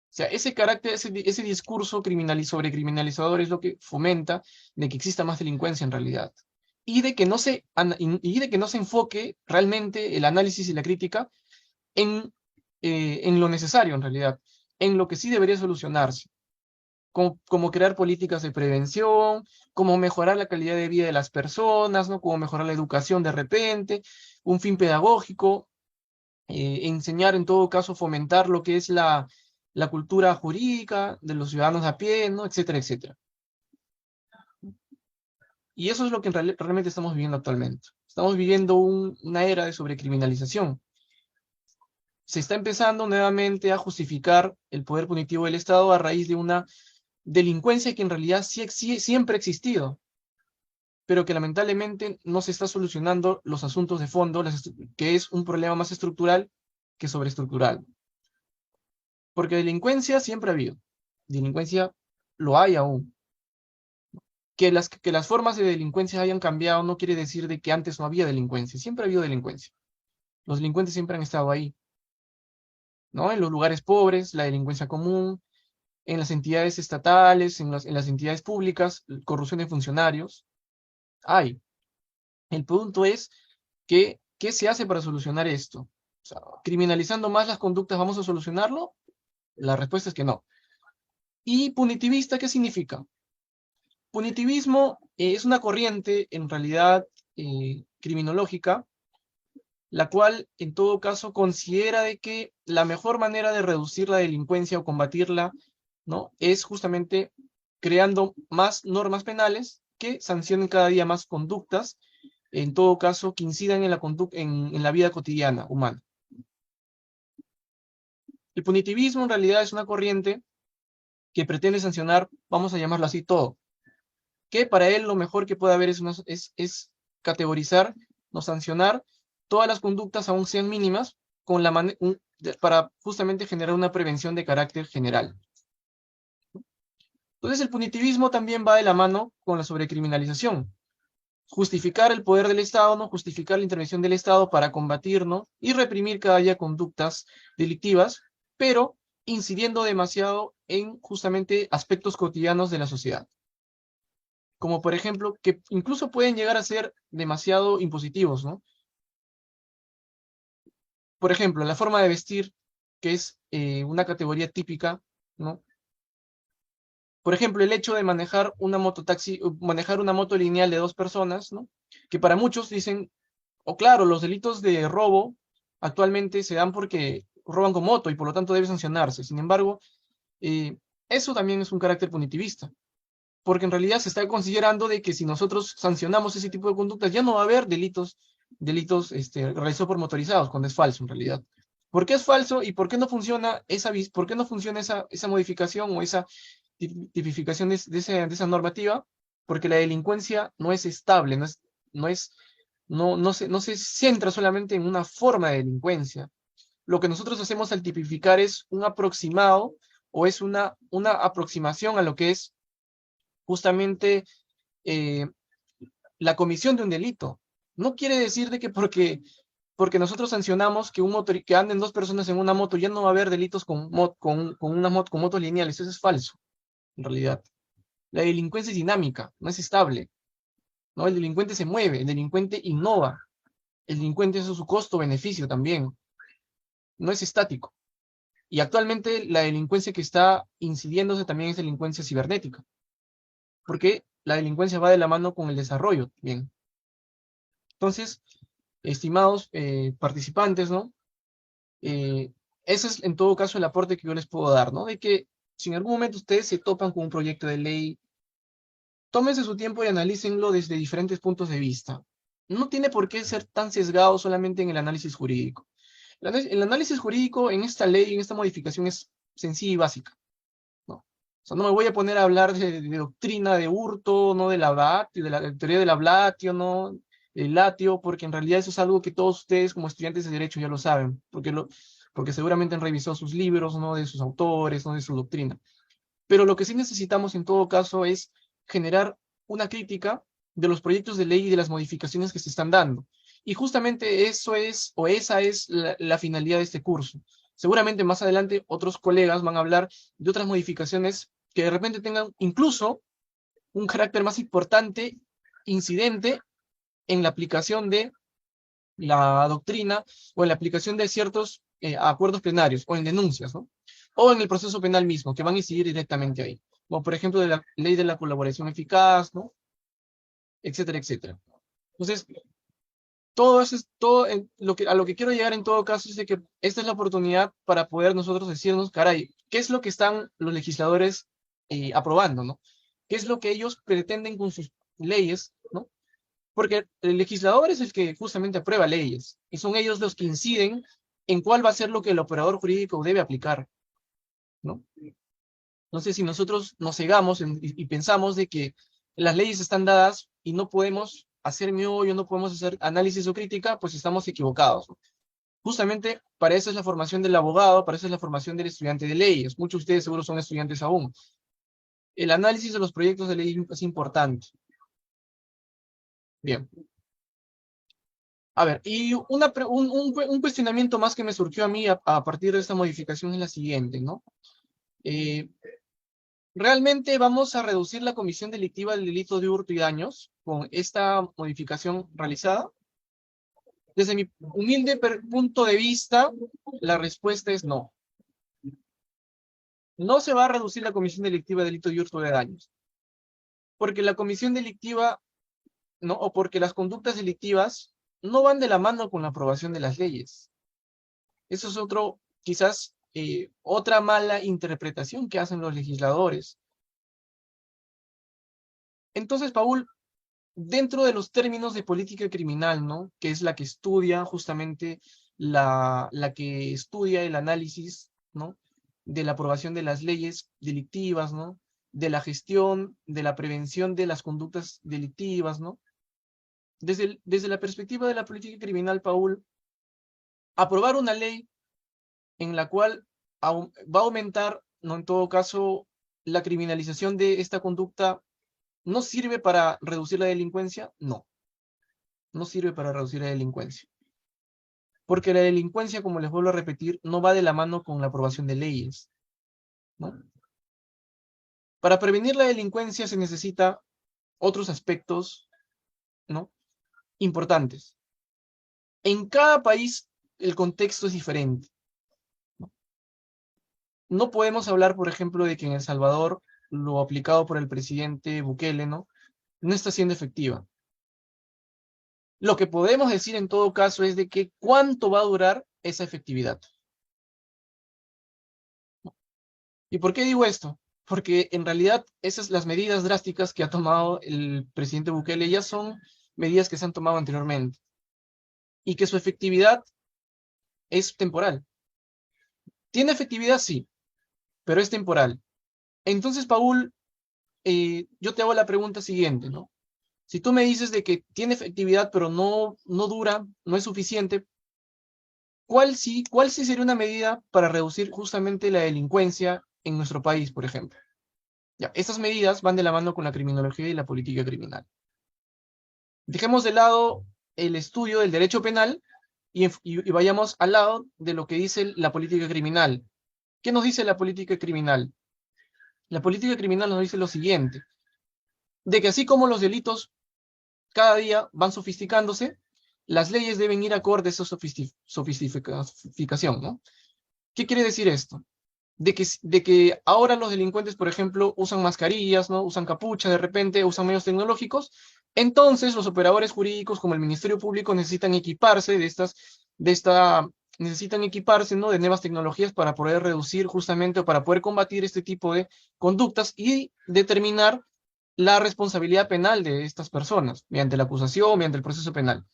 sea, ese carácter, ese discurso sobrecriminalizador es lo que fomenta de que exista más delincuencia en realidad. Y de que y de que no se enfoque realmente el análisis y la crítica en lo necesario en realidad, en lo que sí debería solucionarse. cómo crear políticas de prevención, cómo mejorar la calidad de vida de las personas, ¿no? Cómo mejorar la educación de repente, un fin pedagógico, enseñar en todo caso, fomentar lo que es la cultura jurídica de los ciudadanos a pie, ¿no? Etcétera, etcétera. Y eso es lo que realmente estamos viviendo actualmente. Estamos viviendo una era de sobrecriminalización. Se está empezando nuevamente a justificar el poder punitivo del Estado a raíz de una delincuencia que en realidad siempre ha existido, pero que lamentablemente no se está solucionando los asuntos de fondo, que es un problema más estructural que sobreestructural. Porque delincuencia siempre ha habido. Delincuencia lo hay aún. Que las formas de delincuencia hayan cambiado no quiere decir de que antes no había delincuencia. Siempre ha habido delincuencia. Los delincuentes siempre han estado ahí, ¿no? En los lugares pobres, la delincuencia común, en las entidades estatales, en las entidades públicas, corrupción de funcionarios. Hay. El punto es que, ¿qué se hace para solucionar esto? O sea, criminalizando más las conductas, ¿vamos a solucionarlo? La respuesta es que no. ¿Y punitivista qué significa? Punitivismo es una corriente, en realidad, criminológica, la cual, en todo caso, considera de que la mejor manera de reducir la delincuencia o combatirla, ¿no? Es justamente creando más normas penales que sancionen cada día más conductas, en todo caso, que incidan en la vida cotidiana humana. El punitivismo, en realidad, es una corriente que pretende sancionar, vamos a llamarlo así, todo. Que para él lo mejor que puede haber es categorizar, no sancionar todas las conductas, aun sean mínimas, para justamente generar una prevención de carácter general. Entonces el punitivismo también va de la mano con la sobrecriminalización. Justificar el poder del Estado, no justificar la intervención del Estado para combatir, ¿no? Y reprimir cada día conductas delictivas, pero incidiendo demasiado en justamente aspectos cotidianos de la sociedad. Como por ejemplo, que incluso pueden llegar a ser demasiado impositivos, ¿no? Por ejemplo, la forma de vestir, que es una categoría típica, ¿no? Por ejemplo, el hecho de manejar una mototaxi, manejar una moto lineal de 2 personas, ¿no? Que para muchos dicen, o claro, los delitos de robo actualmente se dan porque roban con moto y por lo tanto debe sancionarse. Sin embargo, eso también es un carácter punitivista, porque en realidad se está considerando de que si nosotros sancionamos ese tipo de conductas, ya no va a haber delitos realizados por motorizados, cuando es falso en realidad. ¿Por qué es falso y por qué no funciona esa modificación o esa tipificación de esa normativa? Porque la delincuencia no es estable, no se centra solamente en una forma de delincuencia. Lo que nosotros hacemos al tipificar es un aproximado o es una aproximación a lo que es justamente eh, la comisión de un delito. No quiere decir de que porque nosotros sancionamos que que anden 2 personas en una moto, ya no va a haber delitos con motos lineales. Eso es falso, en realidad. La delincuencia es dinámica, no es estable, ¿no? El delincuente se mueve, el delincuente innova, el delincuente es su costo-beneficio también, no es estático. Y actualmente la delincuencia que está incidiéndose también es delincuencia cibernética, porque la delincuencia va de la mano con el desarrollo, bien. Entonces, estimados participantes, ¿no? Ese es en todo caso el aporte que yo les puedo dar, ¿no? De que si en algún momento ustedes se topan con un proyecto de ley, tómense su tiempo y analícenlo desde diferentes puntos de vista. No tiene por qué ser tan sesgado solamente en el análisis jurídico. El análisis jurídico en esta ley, en esta modificación, es sencilla y básica, ¿no? O sea, no me voy a poner a hablar de doctrina de hurto, no de la teoría del ablatio, no el latio, porque en realidad eso es algo que todos ustedes como estudiantes de derecho ya lo saben, porque seguramente han revisado sus libros, ¿no? De sus autores, ¿no? De su doctrina. Pero lo que sí necesitamos en todo caso es generar una crítica de los proyectos de ley y de las modificaciones que se están dando. Y justamente eso es, o esa es la finalidad de este curso. Seguramente más adelante otros colegas van a hablar de otras modificaciones que de repente tengan incluso un carácter más importante, incidente en la aplicación de la doctrina o en la aplicación de ciertos acuerdos plenarios o en denuncias, ¿no? o en el proceso penal mismo, que van a incidir directamente ahí. Como por ejemplo de la ley de la colaboración eficaz, ¿no? Etcétera, etcétera. Entonces, todo eso es todo a lo que quiero llegar en todo caso es de que esta es la oportunidad para poder nosotros decirnos, caray, ¿qué es lo que están los legisladores aprobando, ¿no? ¿Qué es lo que ellos pretenden con sus leyes, ¿no? Porque el legislador es el que justamente aprueba leyes, y son ellos los que inciden en cuál va a ser lo que el operador jurídico debe aplicar, ¿no? Entonces, si nosotros nos cegamos y pensamos de que las leyes están dadas y no podemos hacer meollo, no podemos hacer análisis o crítica, pues estamos equivocados, ¿no? Justamente para eso es la formación del abogado, para eso es la formación del estudiante de leyes. Muchos de ustedes seguro son estudiantes aún. El análisis de los proyectos de ley es importante. Bien. A ver, y un cuestionamiento más que me surgió a mí a partir de esta modificación es la siguiente, ¿no? Eh, ¿Realmente vamos a reducir la comisión delictiva del delito de hurto y daños con esta modificación realizada? Desde mi humilde punto de vista, la respuesta es no. No se va a reducir la comisión delictiva del delito de hurto de daños. Porque la comisión delictiva, ¿no? O porque las conductas delictivas no van de la mano con la aprobación de las leyes. Eso es quizás, otra mala interpretación que hacen los legisladores. Entonces, Paul, dentro de los términos de política criminal, ¿no? Que es la que estudia justamente la que estudia el análisis, ¿no? De la aprobación de las leyes delictivas, ¿no? De la gestión, de la prevención de las conductas delictivas, ¿no? Desde la perspectiva de la política criminal, Paul, aprobar una ley en la cual va a aumentar, ¿no? En todo caso, la criminalización de esta conducta, ¿no sirve para reducir la delincuencia? No, no sirve para reducir la delincuencia. Porque la delincuencia, como les vuelvo a repetir, no va de la mano con la aprobación de leyes, ¿no? Para prevenir la delincuencia se necesita otros aspectos, ¿no? Importantes. En cada país el contexto es diferente. No podemos hablar, por ejemplo, de que en El Salvador lo aplicado por el presidente Bukele, ¿no? No está siendo efectiva. Lo que podemos decir en todo caso es de que cuánto va a durar esa efectividad. ¿Y por qué digo esto? Porque en realidad esas las medidas drásticas que ha tomado el presidente Bukele ya son medidas que se han tomado anteriormente y que su efectividad es temporal. ¿Tiene efectividad? Sí, pero es temporal. Entonces, Paul, yo te hago la pregunta siguiente, ¿no? Si tú me dices de que tiene efectividad, pero no dura, no es suficiente, ¿cuál sí sería una medida para reducir justamente la delincuencia en nuestro país, por ejemplo? Ya, estas medidas van de la mano con la criminología y la política criminal. Dejemos de lado el estudio del derecho penal y vayamos al lado de lo que dice la política criminal. ¿Qué nos dice la política criminal? La política criminal nos dice lo siguiente, de que así como los delitos cada día van sofisticándose, las leyes deben ir acorde a esa sofisticación, ¿no? ¿Qué quiere decir esto? De que ahora los delincuentes, por ejemplo, usan mascarillas, ¿no? Usan capucha de repente, usan medios tecnológicos. Entonces, los operadores jurídicos, como el Ministerio Público, necesitan equiparse necesitan equiparse, ¿no? De nuevas tecnologías para poder reducir justamente o para poder combatir este tipo de conductas y determinar la responsabilidad penal de estas personas, mediante la acusación, mediante el proceso penal.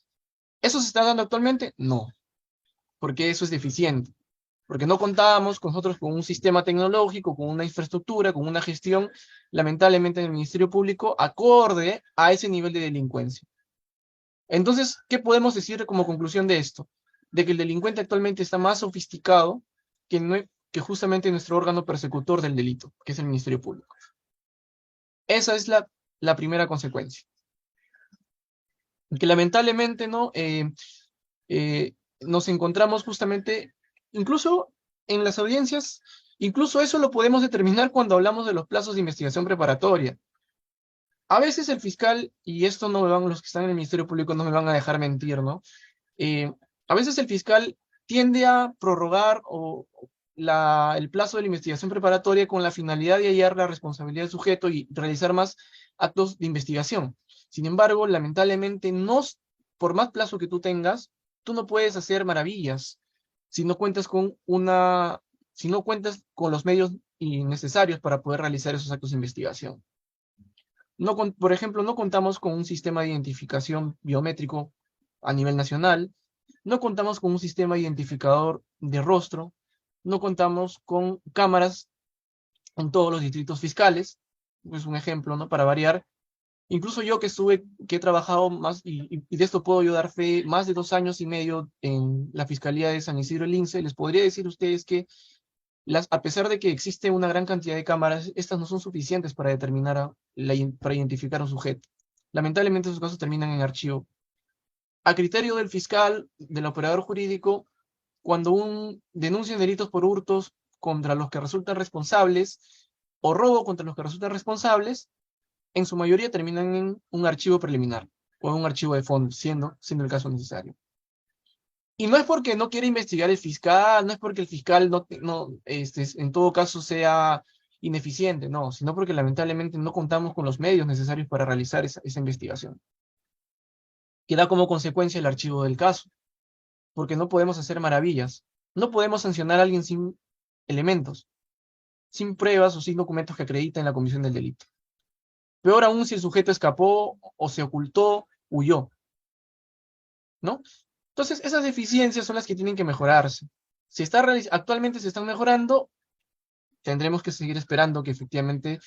¿Eso se está dando actualmente? No, porque eso es deficiente, porque no contábamos nosotros con un sistema tecnológico, con una infraestructura, con una gestión, lamentablemente en el Ministerio Público, acorde a ese nivel de delincuencia. Entonces, ¿qué podemos decir como conclusión de esto? De que el delincuente actualmente está más sofisticado que justamente nuestro órgano persecutor del delito, que es el Ministerio Público. Esa es la primera consecuencia. Que lamentablemente, ¿no? Nos encontramos justamente, incluso en las audiencias, incluso eso lo podemos determinar cuando hablamos de los plazos de investigación preparatoria. A veces el fiscal, y esto los que están en el Ministerio Público no me van a dejar mentir, ¿no? A veces el fiscal tiende a prorrogar el plazo de la investigación preparatoria con la finalidad de hallar la responsabilidad del sujeto y realizar más actos de investigación. Sin embargo, lamentablemente, por más plazo que tú tengas, tú no puedes hacer maravillas si no cuentas si no cuentas con los medios necesarios para poder realizar esos actos de investigación. Por ejemplo, no contamos con un sistema de identificación biométrico a nivel nacional, no contamos con un sistema identificador de rostro, no contamos con cámaras en todos los distritos fiscales, es un ejemplo, ¿no? Para variar. Incluso yo que he trabajado más, y de esto puedo yo dar fe, más de 2 años y medio en la Fiscalía de San Isidro Lince, les podría decir a ustedes que a pesar de que existe una gran cantidad de cámaras, estas no son suficientes para para identificar a un sujeto. Lamentablemente esos casos terminan en archivo. A criterio del fiscal, del operador jurídico, cuando denuncian delitos por hurtos contra los que resultan responsables o robo contra los que resultan responsables, en su mayoría terminan en un archivo preliminar o en un archivo de fondo, siendo el caso necesario. Y no es porque no quiera investigar el fiscal, no es porque el fiscal en todo caso sea ineficiente, no, sino porque lamentablemente no contamos con los medios necesarios para realizar esa investigación. Que da como consecuencia el archivo del caso, porque no podemos hacer maravillas. No podemos sancionar a alguien sin elementos, sin pruebas o sin documentos que acrediten la comisión del delito. Peor aún si el sujeto escapó o se ocultó, huyó, ¿no? Entonces, esas deficiencias son las que tienen que mejorarse. Actualmente se están mejorando, tendremos que seguir esperando que efectivamente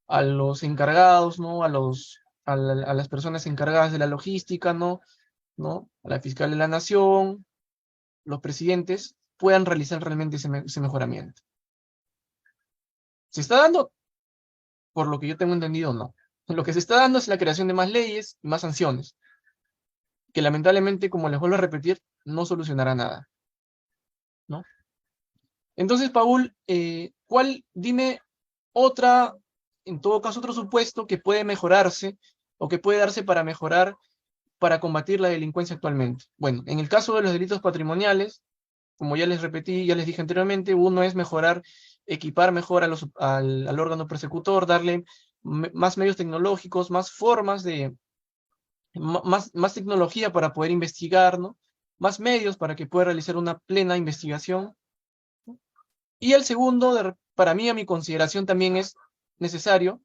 a los encargados, ¿no? A las personas encargadas de la logística, ¿no? A la fiscal de la nación, los presidentes, puedan realizar realmente ese mejoramiento. ¿Se está dando? Por lo que yo tengo entendido, no. Lo que se está dando es la creación de más leyes y más sanciones, que lamentablemente, como les vuelvo a repetir, no solucionará nada, ¿no? Entonces, Paul, dime en todo caso, otro supuesto que puede mejorarse o que puede darse para mejorar, para combatir la delincuencia actualmente. Bueno, en el caso de los delitos patrimoniales, como ya les repetí, ya les dije anteriormente, uno es equipar mejor al órgano persecutor, darle más medios tecnológicos, más formas más tecnología para poder investigar, ¿no? Más medios para que pueda realizar una plena investigación. Y el segundo, para mí, a mi consideración también es necesario,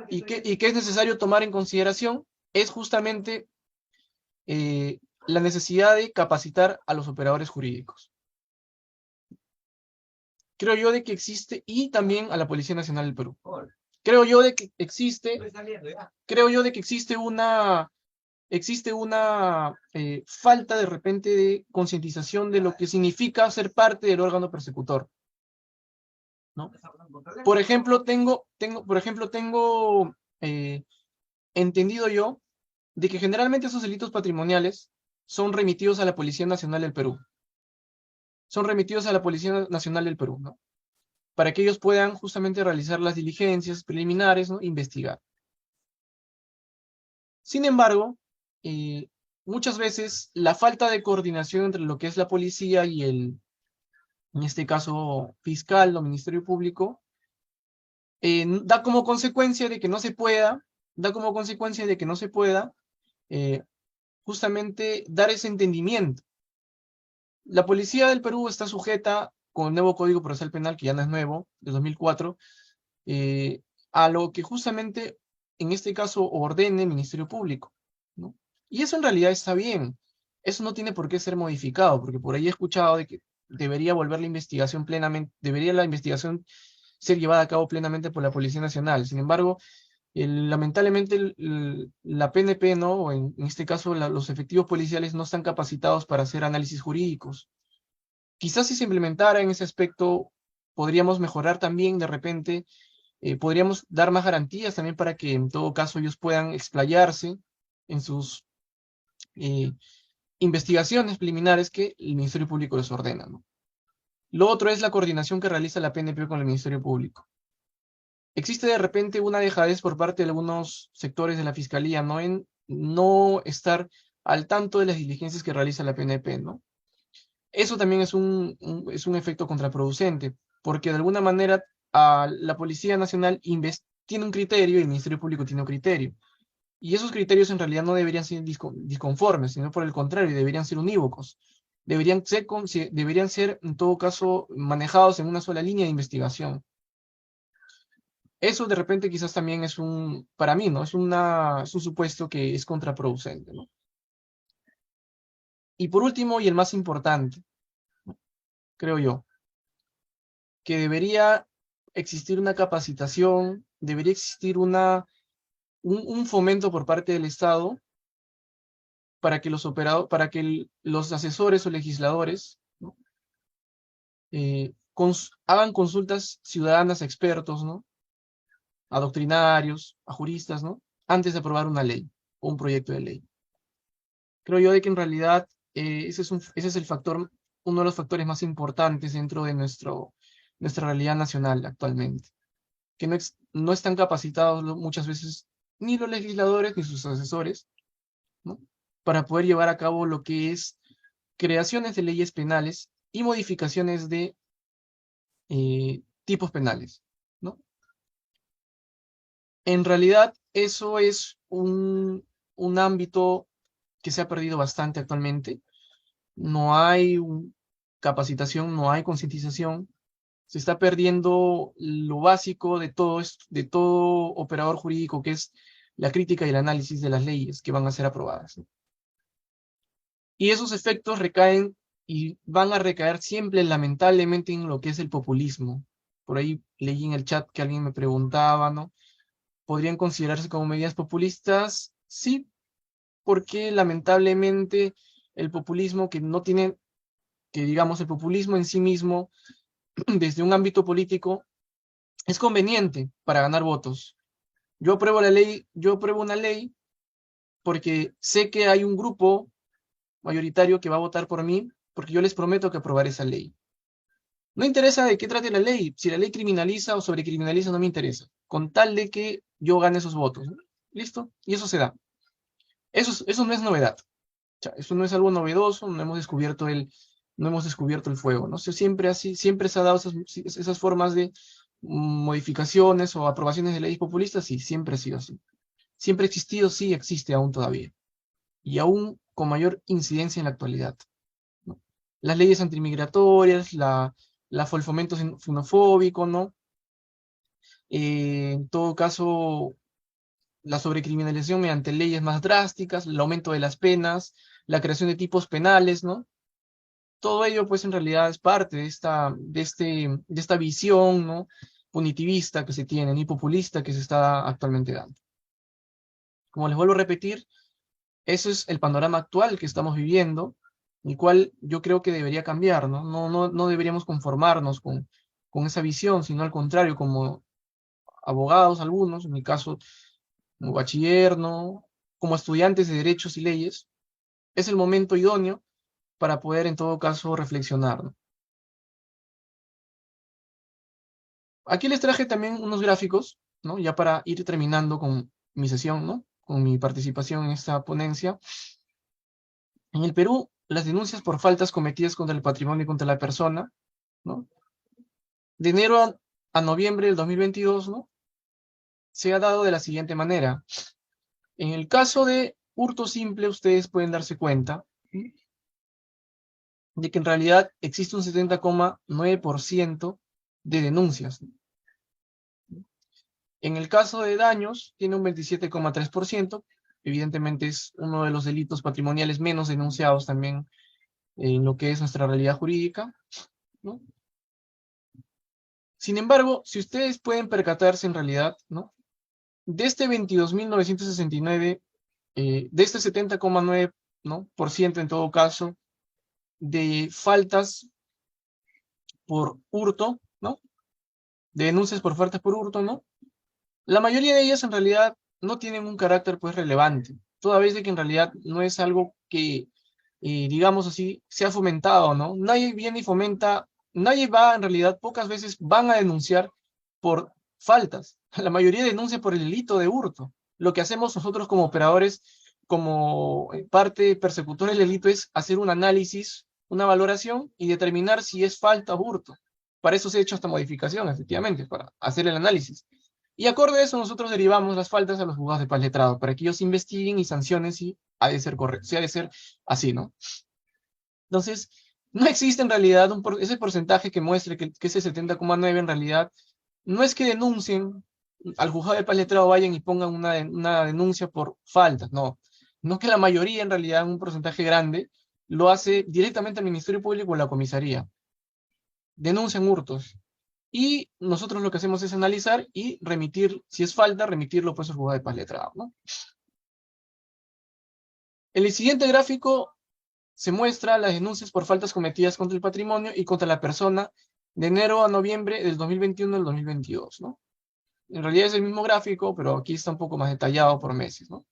y que es necesario tomar en consideración, es justamente la necesidad de capacitar a los operadores jurídicos. Creo yo de que existe, y también a la Policía Nacional del Perú. Creo yo de que existe una falta de repente de concientización de lo que significa ser parte del órgano persecutor, ¿no? Por ejemplo, tengo entendido yo de que generalmente esos delitos patrimoniales son remitidos a la Policía Nacional del Perú. Son remitidos a la Policía Nacional del Perú, ¿no? Para que ellos puedan justamente realizar las diligencias preliminares, ¿no? Investigar. Sin embargo, muchas veces la falta de coordinación entre lo que es la policía y en este caso, fiscal o Ministerio Público, da como consecuencia de que no se pueda, justamente dar ese entendimiento. La Policía del Perú está sujeta, con el nuevo Código Procesal Penal, que ya no es nuevo, de 2004, a lo que justamente, en este caso, ordene el Ministerio Público, ¿no? Y eso en realidad está bien. Eso no tiene por qué ser modificado, porque por ahí he escuchado de que debería volver la investigación plenamente, debería la investigación ser llevada a cabo plenamente por la Policía Nacional. Sin embargo, lamentablemente la PNP, ¿no? O en este caso los efectivos policiales no están capacitados para hacer análisis jurídicos. Quizás si se implementara en ese aspecto, podríamos mejorar también de repente, podríamos dar más garantías también para que en todo caso ellos puedan explayarse en sus investigaciones preliminares que el Ministerio Público les ordena, ¿no? Lo otro es la coordinación que realiza la PNP con el Ministerio Público. Existe de repente una dejadez por parte de algunos sectores de la Fiscalía, ¿no? En no estar al tanto de las diligencias que realiza la PNP, ¿no? Eso también es un efecto contraproducente, porque de alguna manera la Policía Nacional tiene un criterio y el Ministerio Público tiene un criterio. Y esos criterios en realidad no deberían ser disconformes, sino por el contrario, deberían ser unívocos. Deberían ser, en todo caso, manejados en una sola línea de investigación. Eso de repente quizás también para mí, ¿no? Es un supuesto que es contraproducente, ¿no? Y por último, y el más importante, creo yo, que debería existir una capacitación, debería existir un fomento por parte del Estado para que los asesores o legisladores, ¿no? Hagan consultas ciudadanas a expertos, ¿no? A doctrinarios, a juristas, ¿no? Antes de aprobar una ley o un proyecto de ley. Creo yo de que en realidad ese es uno de los factores más importantes dentro de nuestra realidad nacional actualmente, que no están capacitados muchas veces ni los legisladores ni sus asesores, ¿no? Para poder llevar a cabo lo que es creaciones de leyes penales y modificaciones de tipos penales, ¿no? En realidad, eso es un ámbito que se ha perdido bastante actualmente. No hay capacitación, no hay concientización. Se está perdiendo lo básico de todo operador jurídico, que es la crítica y el análisis de las leyes que van a ser aprobadas, ¿no? Y esos efectos recaen y van a recaer siempre, lamentablemente, en lo que es el populismo. Por ahí leí en el chat que alguien me preguntaba, ¿no? ¿Podrían considerarse como medidas populistas? Sí, porque lamentablemente el populismo que no tiene, que digamos, el populismo en sí mismo, desde un ámbito político, es conveniente para ganar votos. Yo apruebo una ley porque sé que hay un grupo mayoritario que va a votar por mí, porque yo les prometo que aprobaré esa ley. No interesa de qué trate la ley, si la ley criminaliza o sobrecriminaliza, no me interesa, con tal de que yo gane esos votos, ¿no? ¿Listo? Y eso se da. Eso no es novedad. O sea, eso no es algo novedoso, no hemos descubierto el fuego, ¿no? Siempre se ha dado esas formas de modificaciones o aprobaciones de leyes populistas, sí, siempre ha sido así. Siempre ha existido, sí, existe aún todavía. Y aún con mayor incidencia en la actualidad, ¿no? Las leyes antimigratorias, el fomento xenofóbico, ¿no? En todo caso, la sobrecriminalización mediante leyes más drásticas, el aumento de las penas, la creación de tipos penales, ¿no? Todo ello, pues, en realidad es parte de esta visión, ¿no? Punitivista que se tiene, y populista que se está actualmente dando. Como les vuelvo a repetir, eso es el panorama actual que estamos viviendo, el cual yo creo que debería cambiar, ¿no? No deberíamos conformarnos con esa visión, sino al contrario, como abogados algunos, en mi caso, como bachiller, ¿no? Como estudiantes de derechos y leyes, es el momento idóneo para poder, en todo caso, reflexionar, ¿no? Aquí les traje también unos gráficos, ¿no? Ya para ir terminando con mi sesión, ¿no? Con mi participación en esta ponencia. En el Perú, las denuncias por faltas cometidas contra el patrimonio y contra la persona, ¿no? De enero a noviembre del 2022, ¿no? Se ha dado de la siguiente manera. En el caso de hurto simple, ustedes pueden darse cuenta, ¿sí?, de que en realidad existe un 70,9% de denuncias. En el caso de daños, tiene un 27,3%. Evidentemente es uno de los delitos patrimoniales menos denunciados también en lo que es nuestra realidad jurídica, ¿no? Sin embargo, si ustedes pueden percatarse en realidad, ¿no?, de este 22.969, de este 70,9%, ¿no?, por ciento en todo caso, de faltas por hurto, ¿no?, de denuncias por faltas por hurto, ¿no?, la mayoría de ellas en realidad no tienen un carácter, pues, relevante, toda vez de que en realidad no es algo que, digamos así, se ha fomentado, ¿no? Nadie viene y fomenta, nadie va, en realidad, pocas veces van a denunciar por faltas. La mayoría denuncia por el delito de hurto. Lo que hacemos nosotros como operadores, como parte persecutora del delito, es hacer un análisis una valoración y determinar si es falta o hurto. Para eso se ha hecho esta modificación, efectivamente, para hacer el análisis. Y acorde a eso, nosotros derivamos las faltas a los juzgados de paz letrado, para que ellos investiguen y sancionen si ha de ser correcto, si ha de ser así, ¿no? Entonces, no existe en realidad ese porcentaje que muestre que ese 70,9 en realidad no es que denuncien al juzgado de paz letrado, vayan y pongan una denuncia por faltas, no. No, que la mayoría, en realidad, un porcentaje grande, lo hace directamente al Ministerio Público o la comisaría. Denuncian hurtos. Y nosotros lo que hacemos es analizar y remitir, si es falta, remitirlo pues al juzgado de paz letrado, ¿no? En el siguiente gráfico se muestra las denuncias por faltas cometidas contra el patrimonio y contra la persona de enero a noviembre del 2021 al 2022, ¿no? En realidad es el mismo gráfico, pero aquí está un poco más detallado por meses, ¿no?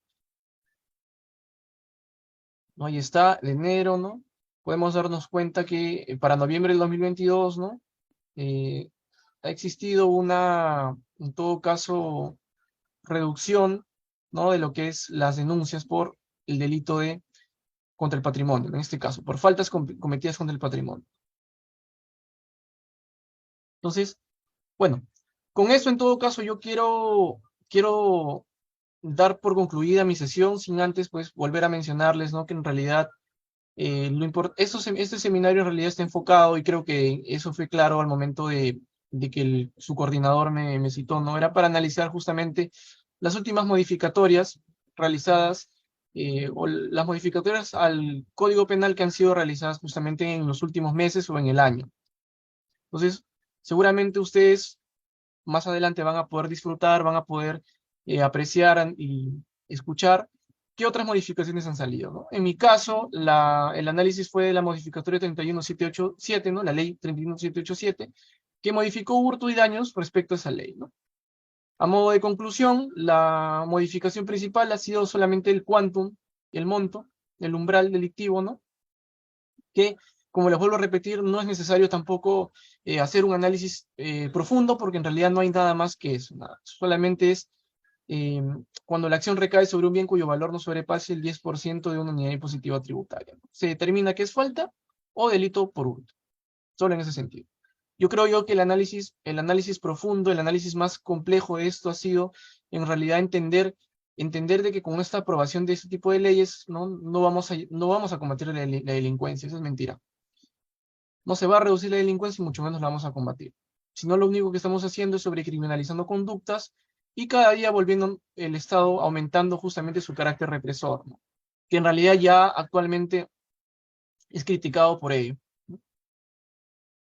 ¿No? Ahí está, de enero, ¿no? Podemos darnos cuenta que para noviembre del 2022, ¿no? Ha existido en todo caso, reducción, ¿no? De lo que es las denuncias por el delito contra el patrimonio, en este caso, por faltas cometidas contra el patrimonio. Entonces, bueno, con eso en todo caso yo quiero dar por concluida mi sesión sin antes pues volver a mencionarles, ¿no? Que en realidad este seminario en realidad está enfocado y creo que eso fue claro al momento de que su coordinador me citó, ¿no? Era para analizar justamente las últimas modificatorias realizadas o las modificatorias al Código Penal que han sido realizadas justamente en los últimos meses o en el año. Entonces, seguramente ustedes más adelante van a poder disfrutar, van a poder apreciar y escuchar qué otras modificaciones han salido, ¿no? En mi caso, el análisis fue de la modificatoria 31787, ¿no? La ley 31787, que modificó hurto y daños respecto a esa ley, ¿no? A modo de conclusión, la modificación principal ha sido solamente el quantum, el monto, el umbral delictivo, ¿no? Que, como les vuelvo a repetir, no es necesario tampoco hacer un análisis profundo, porque en realidad no hay nada más que eso, nada. Solamente es eh, cuando la acción recae sobre un bien cuyo valor no sobrepase el 10% de una unidad impositiva tributaria, ¿no? Se determina que es falta o delito por hurto, solo en ese sentido. Yo creo que el análisis profundo, el análisis más complejo de esto ha sido en realidad entender de que con esta aprobación de este tipo de leyes no vamos a combatir la delincuencia, eso es mentira. No se va a reducir la delincuencia y mucho menos la vamos a combatir. Sino lo único que estamos haciendo es sobrecriminalizando conductas y cada día volviendo el Estado aumentando justamente su carácter represor, ¿no? Que en realidad ya actualmente es criticado por ello.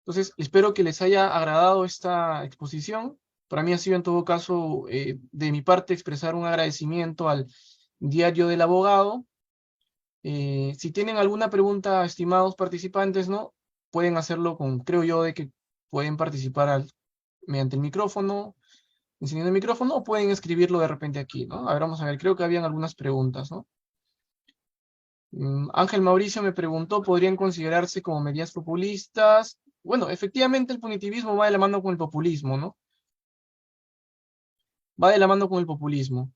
Entonces, espero que les haya agradado esta exposición. Para mí ha sido en todo caso, de mi parte, expresar un agradecimiento al Diario del Abogado. Si tienen alguna pregunta, estimados participantes, ¿no? Pueden hacerlo creo yo, de que pueden participar mediante el micrófono, encendiendo el micrófono, o pueden escribirlo de repente aquí, ¿no? A ver, vamos a ver, creo que habían algunas preguntas, ¿no? Ángel Mauricio me preguntó, ¿podrían considerarse como medidas populistas? Bueno, efectivamente el punitivismo va de la mano con el populismo, ¿no? Va de la mano con el populismo.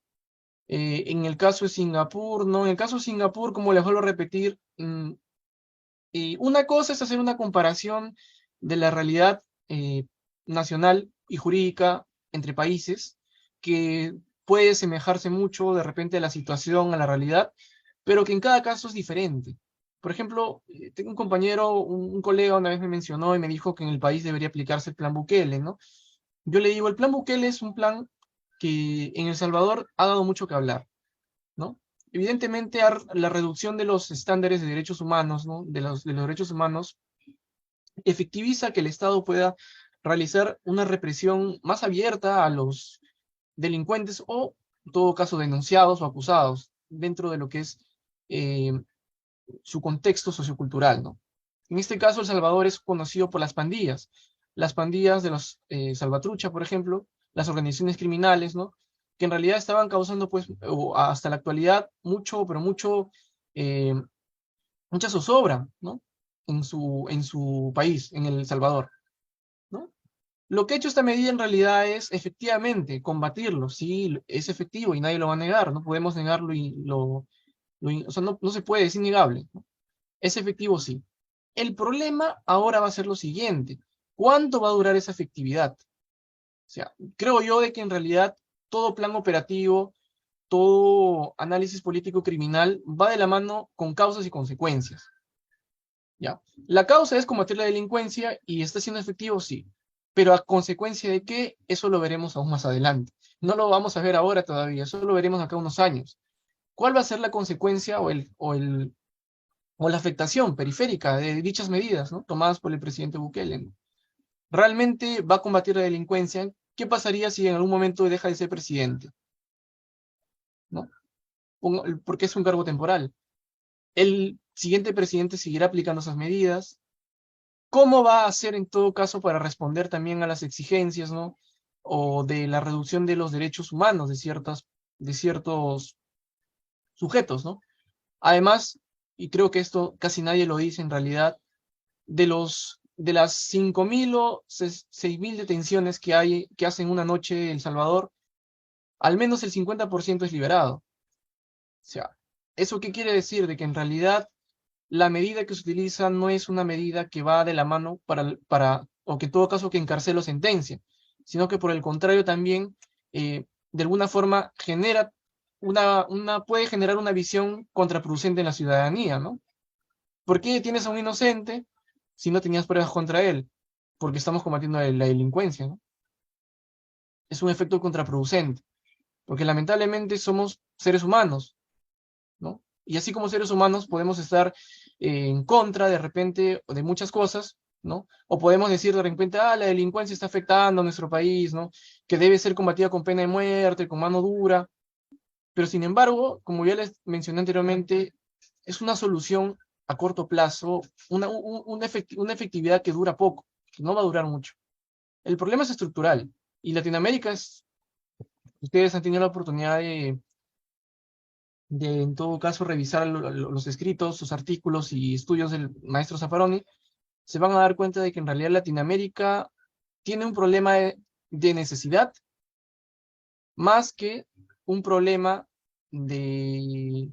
En el caso de Singapur, ¿no? En el caso de Singapur, como les vuelvo a repetir, una cosa es hacer una comparación de la realidad nacional y jurídica entre países, que puede semejarse mucho de repente a la situación, a la realidad, pero que en cada caso es diferente. Por ejemplo, tengo un compañero, un colega una vez me mencionó y me dijo que en el país debería aplicarse el plan Bukele, ¿no? Yo le digo, el plan Bukele es un plan que en El Salvador ha dado mucho que hablar, ¿no? Evidentemente, la reducción de los estándares de derechos humanos, ¿no? De los derechos humanos, efectiviza que el Estado pueda realizar una represión más abierta a los delincuentes o, en todo caso, denunciados o acusados dentro de lo que es eh, su contexto sociocultural, ¿no? En este caso, El Salvador es conocido por las pandillas de los Salvatrucha, por ejemplo, las organizaciones criminales, ¿no? Que en realidad estaban causando, pues, o hasta la actualidad, eh, mucha zozobra, ¿no? En su país, en El Salvador, ¿no? Lo que ha hecho esta medida en realidad es efectivamente combatirlo, sí, es efectivo y nadie lo va a negar, no podemos negarlo o sea, no se puede, es innegable, ¿no? Es efectivo, sí. El problema ahora va a ser lo siguiente. ¿Cuánto va a durar esa efectividad? O sea, creo yo de que en realidad todo plan operativo, todo análisis político criminal va de la mano con causas y consecuencias. ¿Ya? La causa es combatir la delincuencia y está siendo efectivo, sí. Pero a consecuencia de qué, eso lo veremos aún más adelante. No lo vamos a ver ahora todavía, eso lo veremos acá unos años. ¿Cuál va a ser la consecuencia o la afectación periférica de dichas medidas, ¿no? Tomadas por el presidente Bukele, ¿no? ¿Realmente va a combatir la delincuencia? ¿Qué pasaría si en algún momento deja de ser presidente? ¿No? Porque es un cargo temporal. El siguiente presidente seguirá aplicando esas medidas. ¿Cómo va a hacer en todo caso para responder también a las exigencias, ¿no? O de la reducción de los derechos humanos de ciertos sujetos, ¿no? Además, y creo que esto casi nadie lo dice en realidad, de las 5.000 o 6.000 detenciones que hay, que hacen una noche en El Salvador, al menos el 50% es liberado. O sea, ¿eso qué quiere decir? De que en realidad la medida que se utiliza no es una medida que va de la mano o que en todo caso que encarcela o sentencia, sino que por el contrario también, de alguna forma, puede generar una visión contraproducente en la ciudadanía, ¿no? ¿Por qué detienes a un inocente si no tenías pruebas contra él? Porque estamos combatiendo la delincuencia, ¿no? Es un efecto contraproducente, porque lamentablemente somos seres humanos, ¿no? Y así como seres humanos podemos estar en contra de repente de muchas cosas, ¿no? O podemos decir de repente, ah, la delincuencia está afectando a nuestro país, ¿no? Que debe ser combatida con pena de muerte, con mano dura, pero sin embargo, como ya les mencioné anteriormente, es una solución a corto plazo, una efectividad que dura poco, que no va a durar mucho. El problema es estructural, y Latinoamérica ustedes han tenido la oportunidad de en todo caso revisar los escritos, sus artículos y estudios del maestro Zaffaroni, se van a dar cuenta de que en realidad Latinoamérica tiene un problema de necesidad más que un problema de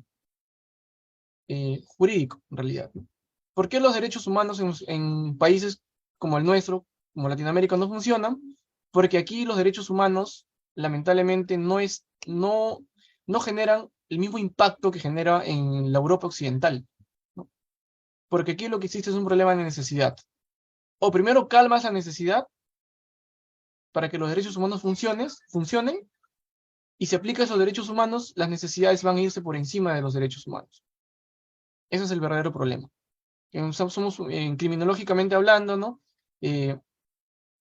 jurídico, en realidad, ¿no? ¿Por qué los derechos humanos en países como el nuestro, como Latinoamérica, no funcionan? Porque aquí los derechos humanos, lamentablemente, no generan el mismo impacto que genera en la Europa occidental, ¿no? Porque aquí lo que existe es un problema de necesidad. O primero calmas la necesidad para que los derechos humanos funcionen, y si aplicas los derechos humanos, las necesidades van a irse por encima de los derechos humanos. Ese es el verdadero problema. Somos criminológicamente hablando, ¿no? En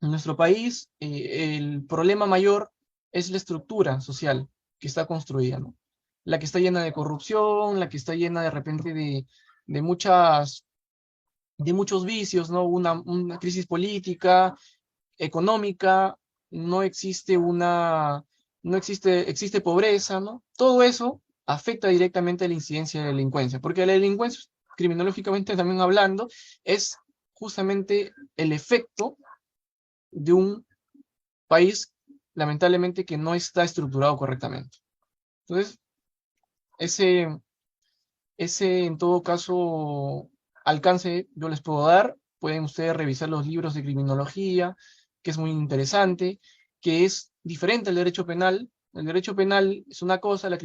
nuestro país, el problema mayor es la estructura social que está construida, ¿no? La que está llena de corrupción, la que está llena de repente de muchos vicios, ¿no? Una crisis política, económica, no existe existe pobreza, ¿no? Todo eso afecta directamente a la incidencia de la delincuencia, porque la delincuencia, criminológicamente también hablando, es justamente el efecto de un país, lamentablemente, que no está estructurado correctamente. Entonces, ese, ese en todo caso alcance yo les puedo dar. Pueden ustedes revisar los libros de criminología, que es muy interesante, que es diferente al derecho penal. El derecho penal es una cosa, el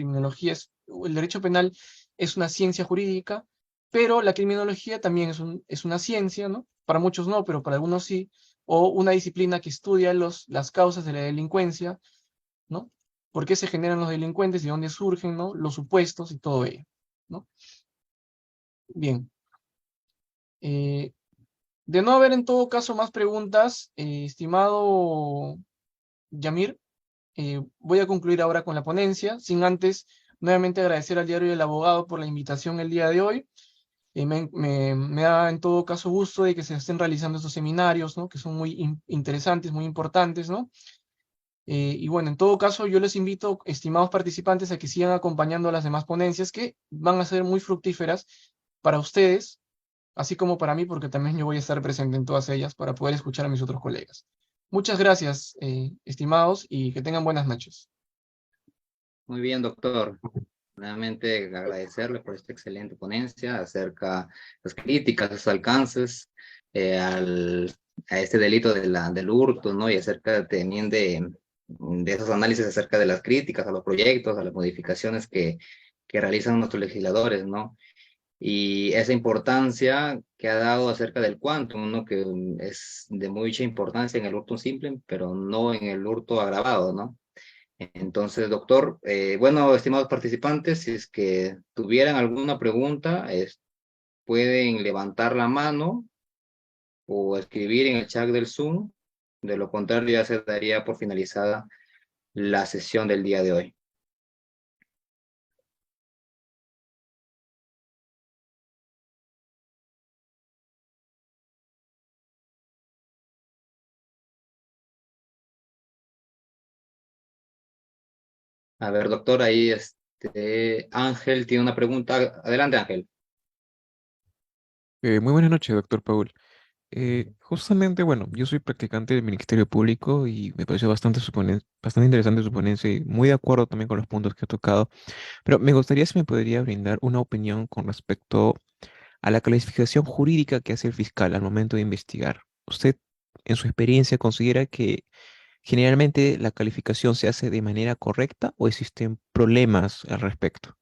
derecho penal es una ciencia jurídica, pero la criminología también es una ciencia, ¿no? Para muchos no, pero para algunos sí, o una disciplina que estudia las causas de la delincuencia, ¿no? ¿Por qué se generan los delincuentes, de dónde surgen, ¿no? Los supuestos y todo ello, ¿no? Bien. Eh, de no haber en todo caso más preguntas, estimado Yamir, voy a concluir ahora con la ponencia, sin antes nuevamente agradecer al Diario del Abogado por la invitación el día de hoy. Me da en todo caso gusto de que se estén realizando estos seminarios, ¿no? Que son muy interesantes, muy importantes, ¿no? Y bueno, en todo caso, yo les invito, estimados participantes, a que sigan acompañando a las demás ponencias que van a ser muy fructíferas para ustedes, así como para mí, porque también yo voy a estar presente en todas ellas para poder escuchar a mis otros colegas. Muchas gracias, estimados, y que tengan buenas noches. Muy bien, doctor. Nuevamente agradecerle por esta excelente ponencia acerca de las críticas, los alcances a este delito del hurto, ¿no? Y acerca también de esos análisis acerca de las críticas a los proyectos, a las modificaciones que realizan nuestros legisladores, ¿no? Y esa importancia que ha dado acerca del quantum, ¿no? Que es de mucha importancia en el hurto simple, pero no en el hurto agravado, ¿no? Entonces, doctor, bueno, estimados participantes, si es que tuvieran alguna pregunta, pueden levantar la mano o escribir en el chat del Zoom. De lo contrario, ya se daría por finalizada la sesión del día de hoy. A ver, doctor, ahí Ángel tiene una pregunta. Adelante, Ángel. Muy buenas noches, doctor Paul. Justamente, bueno, yo soy practicante del Ministerio Público y me pareció bastante interesante su ponencia y muy de acuerdo también con los puntos que ha tocado. Pero me gustaría si me podría brindar una opinión con respecto a la calificación jurídica que hace el fiscal al momento de investigar. ¿Usted, en su experiencia, considera que generalmente la calificación se hace de manera correcta o existen problemas al respecto?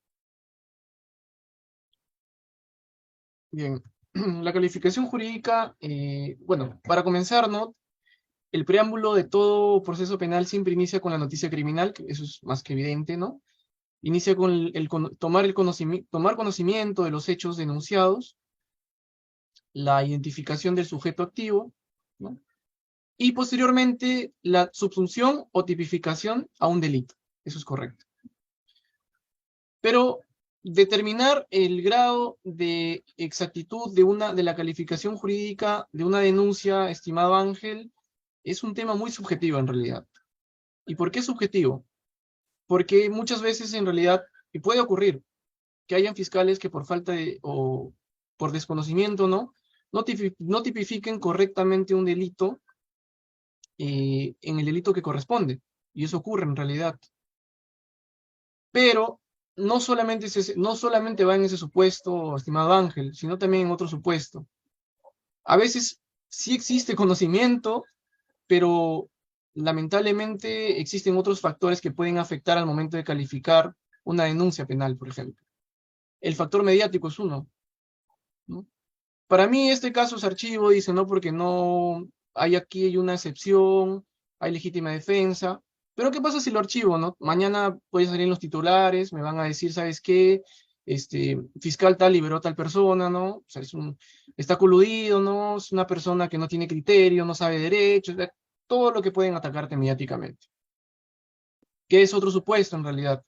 Bien, la calificación jurídica, bueno, para comenzar, ¿no? El preámbulo de todo proceso penal siempre inicia con la noticia criminal, que eso es más que evidente, ¿no? Inicia con tomar conocimiento de los hechos denunciados, la identificación del sujeto activo, ¿no? Y posteriormente la subsunción o tipificación a un delito. Eso es correcto. Pero determinar el grado de exactitud de la calificación jurídica de una denuncia, estimado Ángel, es un tema muy subjetivo en realidad. ¿Y por qué subjetivo? Porque muchas veces en realidad, y puede ocurrir, que hayan fiscales que por falta de, o por desconocimiento, ¿no? No tipifiquen correctamente un delito en el delito que corresponde. Y eso ocurre en realidad. Pero no solamente va en ese supuesto, estimado Ángel, sino también en otro supuesto. A veces sí existe conocimiento, pero lamentablemente existen otros factores que pueden afectar al momento de calificar una denuncia penal, por ejemplo. El factor mediático es uno, ¿no? Para mí este caso es archivo, dice, ¿no? Porque no hay aquí hay una excepción, hay legítima defensa. Pero ¿qué pasa si lo archivo, no? Mañana puede salir en los titulares, me van a decir, ¿sabes qué? Fiscal tal liberó a tal persona, ¿no? O sea, está coludido, ¿no? Es una persona que no tiene criterio, no sabe derecho, o sea, todo lo que pueden atacarte mediáticamente. Que es otro supuesto en realidad.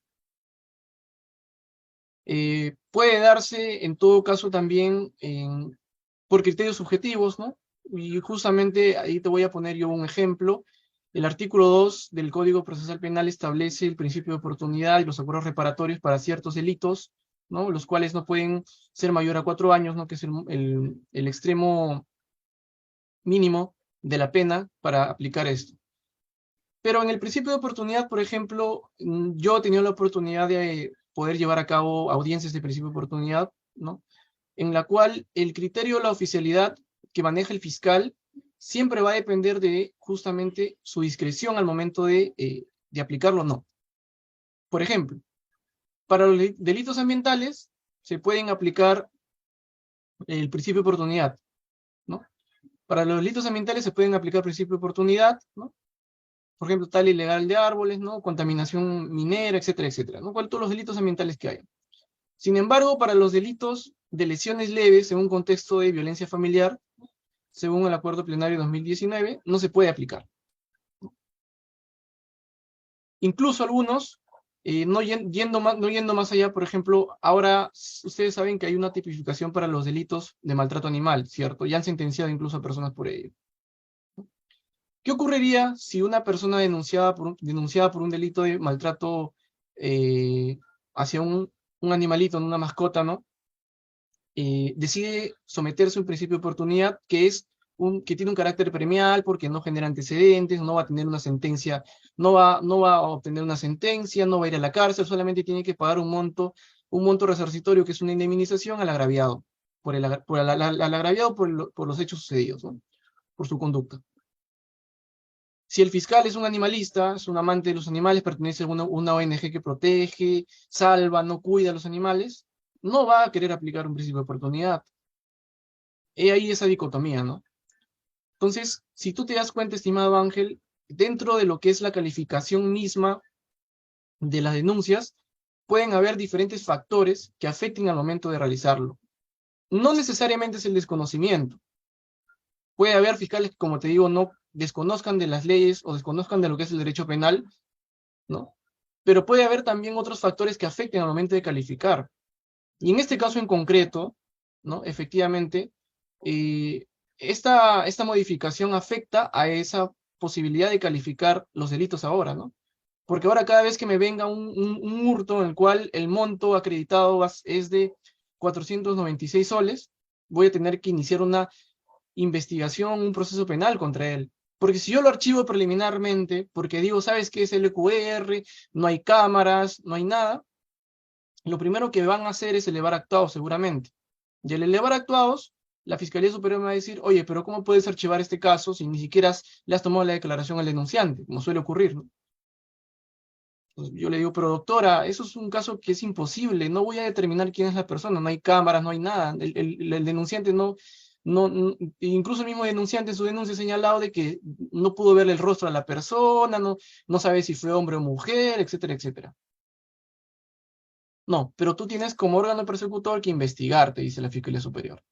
Puede darse en todo caso también por criterios subjetivos, ¿no? Y justamente ahí te voy a poner yo un ejemplo. El artículo 2 del Código Procesal Penal establece el principio de oportunidad y los acuerdos reparatorios para ciertos delitos, ¿no? Los cuales no pueden ser mayor a 4 años, ¿no? Que es el extremo mínimo de la pena para aplicar esto. Pero en el principio de oportunidad, por ejemplo, yo he tenido la oportunidad de poder llevar a cabo audiencias de principio de oportunidad, ¿no? En la cual el criterio de la oficialidad que maneja el fiscal siempre va a depender de justamente su discreción al momento de aplicarlo o no. Por ejemplo, para los delitos ambientales se pueden aplicar el principio de oportunidad, ¿no? Para los delitos ambientales se pueden aplicar el principio de oportunidad, ¿no? Por ejemplo, tala ilegal de árboles, ¿no? Contaminación minera, etcétera, etcétera, ¿no? Todos los delitos ambientales que hay. Sin embargo, para los delitos de lesiones leves en un contexto de violencia familiar, según el Acuerdo Plenario 2019, no se puede aplicar. Incluso algunos, no yendo más allá, por ejemplo, ahora ustedes saben que hay una tipificación para los delitos de maltrato animal, ¿cierto? Ya han sentenciado incluso a personas por ello. ¿Qué ocurriría si una persona denunciada por un delito de maltrato hacia un animalito, una mascota, ¿no? Decide someterse a un principio de oportunidad que es que tiene un carácter premial porque no genera antecedentes, no va a tener una sentencia, no va a obtener una sentencia, no va a ir a la cárcel, solamente tiene que pagar un monto resarcitorio que es una indemnización al agraviado, al agraviado por los hechos sucedidos, ¿no? Por su conducta. Si el fiscal es un animalista, es un amante de los animales, pertenece a una ONG que protege, salva, no cuida a los animales, no va a querer aplicar un principio de oportunidad. He ahí esa dicotomía, ¿no? Entonces, si tú te das cuenta, estimado Ángel, dentro de lo que es la calificación misma de las denuncias, pueden haber diferentes factores que afecten al momento de realizarlo. No necesariamente es el desconocimiento. Puede haber fiscales que, como te digo, no desconozcan de las leyes o desconozcan de lo que es el derecho penal, ¿no? Pero puede haber también otros factores que afecten al momento de calificar. Y en este caso en concreto, ¿no? Efectivamente, esta modificación afecta a esa posibilidad de calificar los delitos ahora, ¿no? Porque ahora cada vez que me venga un hurto en el cual el monto acreditado es de 496 soles, voy a tener que iniciar una investigación, un proceso penal contra él. Porque si yo lo archivo preliminarmente, porque digo, ¿sabes qué es LQR? No hay cámaras, no hay nada, lo primero que van a hacer es elevar actuados seguramente. Y al elevar actuados, la Fiscalía Superior me va a decir, oye, pero ¿cómo puedes archivar este caso si ni siquiera le has tomado la declaración al denunciante? Como suele ocurrir, ¿no? Entonces, yo le digo, pero doctora, eso es un caso que es imposible, no voy a determinar quién es la persona, no hay cámaras, no hay nada. El denunciante incluso el mismo denunciante en su denuncia ha señalado de que no pudo verle el rostro a la persona, no sabe si fue hombre o mujer, etcétera, etcétera. No, pero tú tienes como órgano persecutor que investigar, te dice la Fiscalía Superior.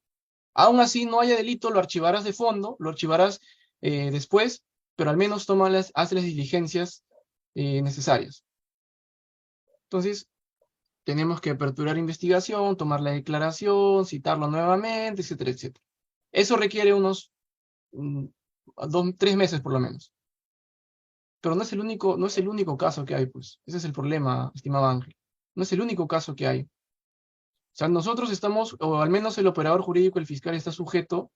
Aún así no haya delito, lo archivarás de fondo, lo archivarás después, pero al menos haz las diligencias necesarias. Entonces, tenemos que aperturar investigación, tomar la declaración, citarlo nuevamente, etcétera, etcétera. Eso requiere unos 3 meses por lo menos. Pero no es el único caso que hay, pues. Ese es el problema, estimado Ángel. No es el único caso que hay. O sea, nosotros estamos, o al menos el operador jurídico, el fiscal, está sujeto,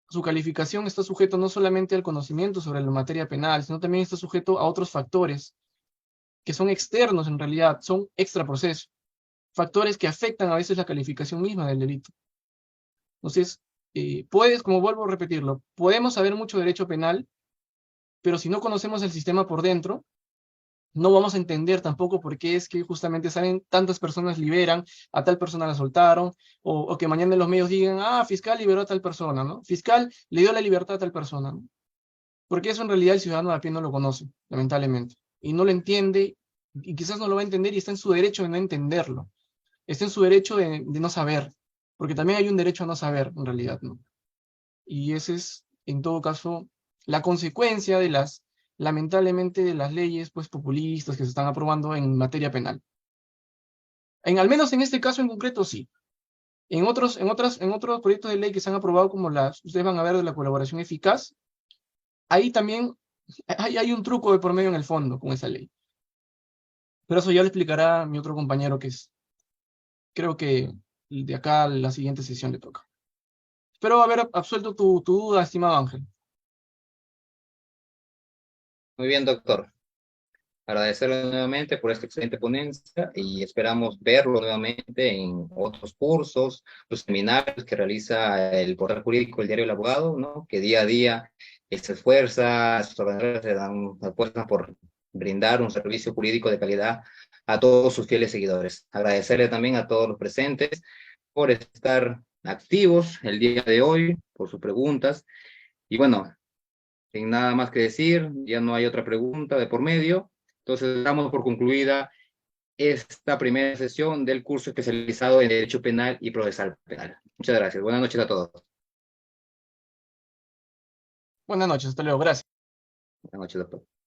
su calificación está sujeto no solamente al conocimiento sobre la materia penal, sino también está sujeto a otros factores que son externos en realidad, son extraproceso. Factores que afectan a veces la calificación misma del delito. Entonces, como vuelvo a repetirlo, podemos saber mucho derecho penal, pero si no conocemos el sistema por dentro, no vamos a entender tampoco por qué es que justamente salen tantas personas liberan, a tal persona la soltaron, o que mañana en los medios digan, fiscal liberó a tal persona, ¿no? Fiscal le dio la libertad a tal persona, ¿no? Porque eso en realidad el ciudadano de a pie no lo conoce, lamentablemente, y no lo entiende, y quizás no lo va a entender, y está en su derecho de no entenderlo, está en su derecho de no saber, porque también hay un derecho a no saber, en realidad, ¿no? Y ese es, en todo caso, la consecuencia lamentablemente, de las leyes, pues, populistas que se están aprobando en materia penal. Al menos en este caso en concreto, sí. En otros proyectos de ley que se han aprobado, como ustedes van a ver, de la colaboración eficaz, ahí también hay un truco de por medio en el fondo con esa ley. Pero eso ya lo explicará mi otro compañero, creo que de acá a la siguiente sesión le toca. Espero haber absuelto tu duda, estimado Ángel. Muy bien, doctor. Agradecerle nuevamente por esta excelente ponencia y esperamos verlo nuevamente en otros cursos, los seminarios que realiza el portal jurídico, el Diario del Abogado, ¿no? Que día a día se esfuerza, sus organizadores se esfuerzan por brindar un servicio jurídico de calidad a todos sus fieles seguidores. Agradecerle también a todos los presentes por estar activos el día de hoy, por sus preguntas. Y bueno, sin nada más que decir, ya no hay otra pregunta de por medio. Entonces, damos por concluida esta primera sesión del curso especializado en Derecho Penal y Procesal Penal. Muchas gracias. Buenas noches a todos. Buenas noches, hasta luego, gracias. Buenas noches, doctor.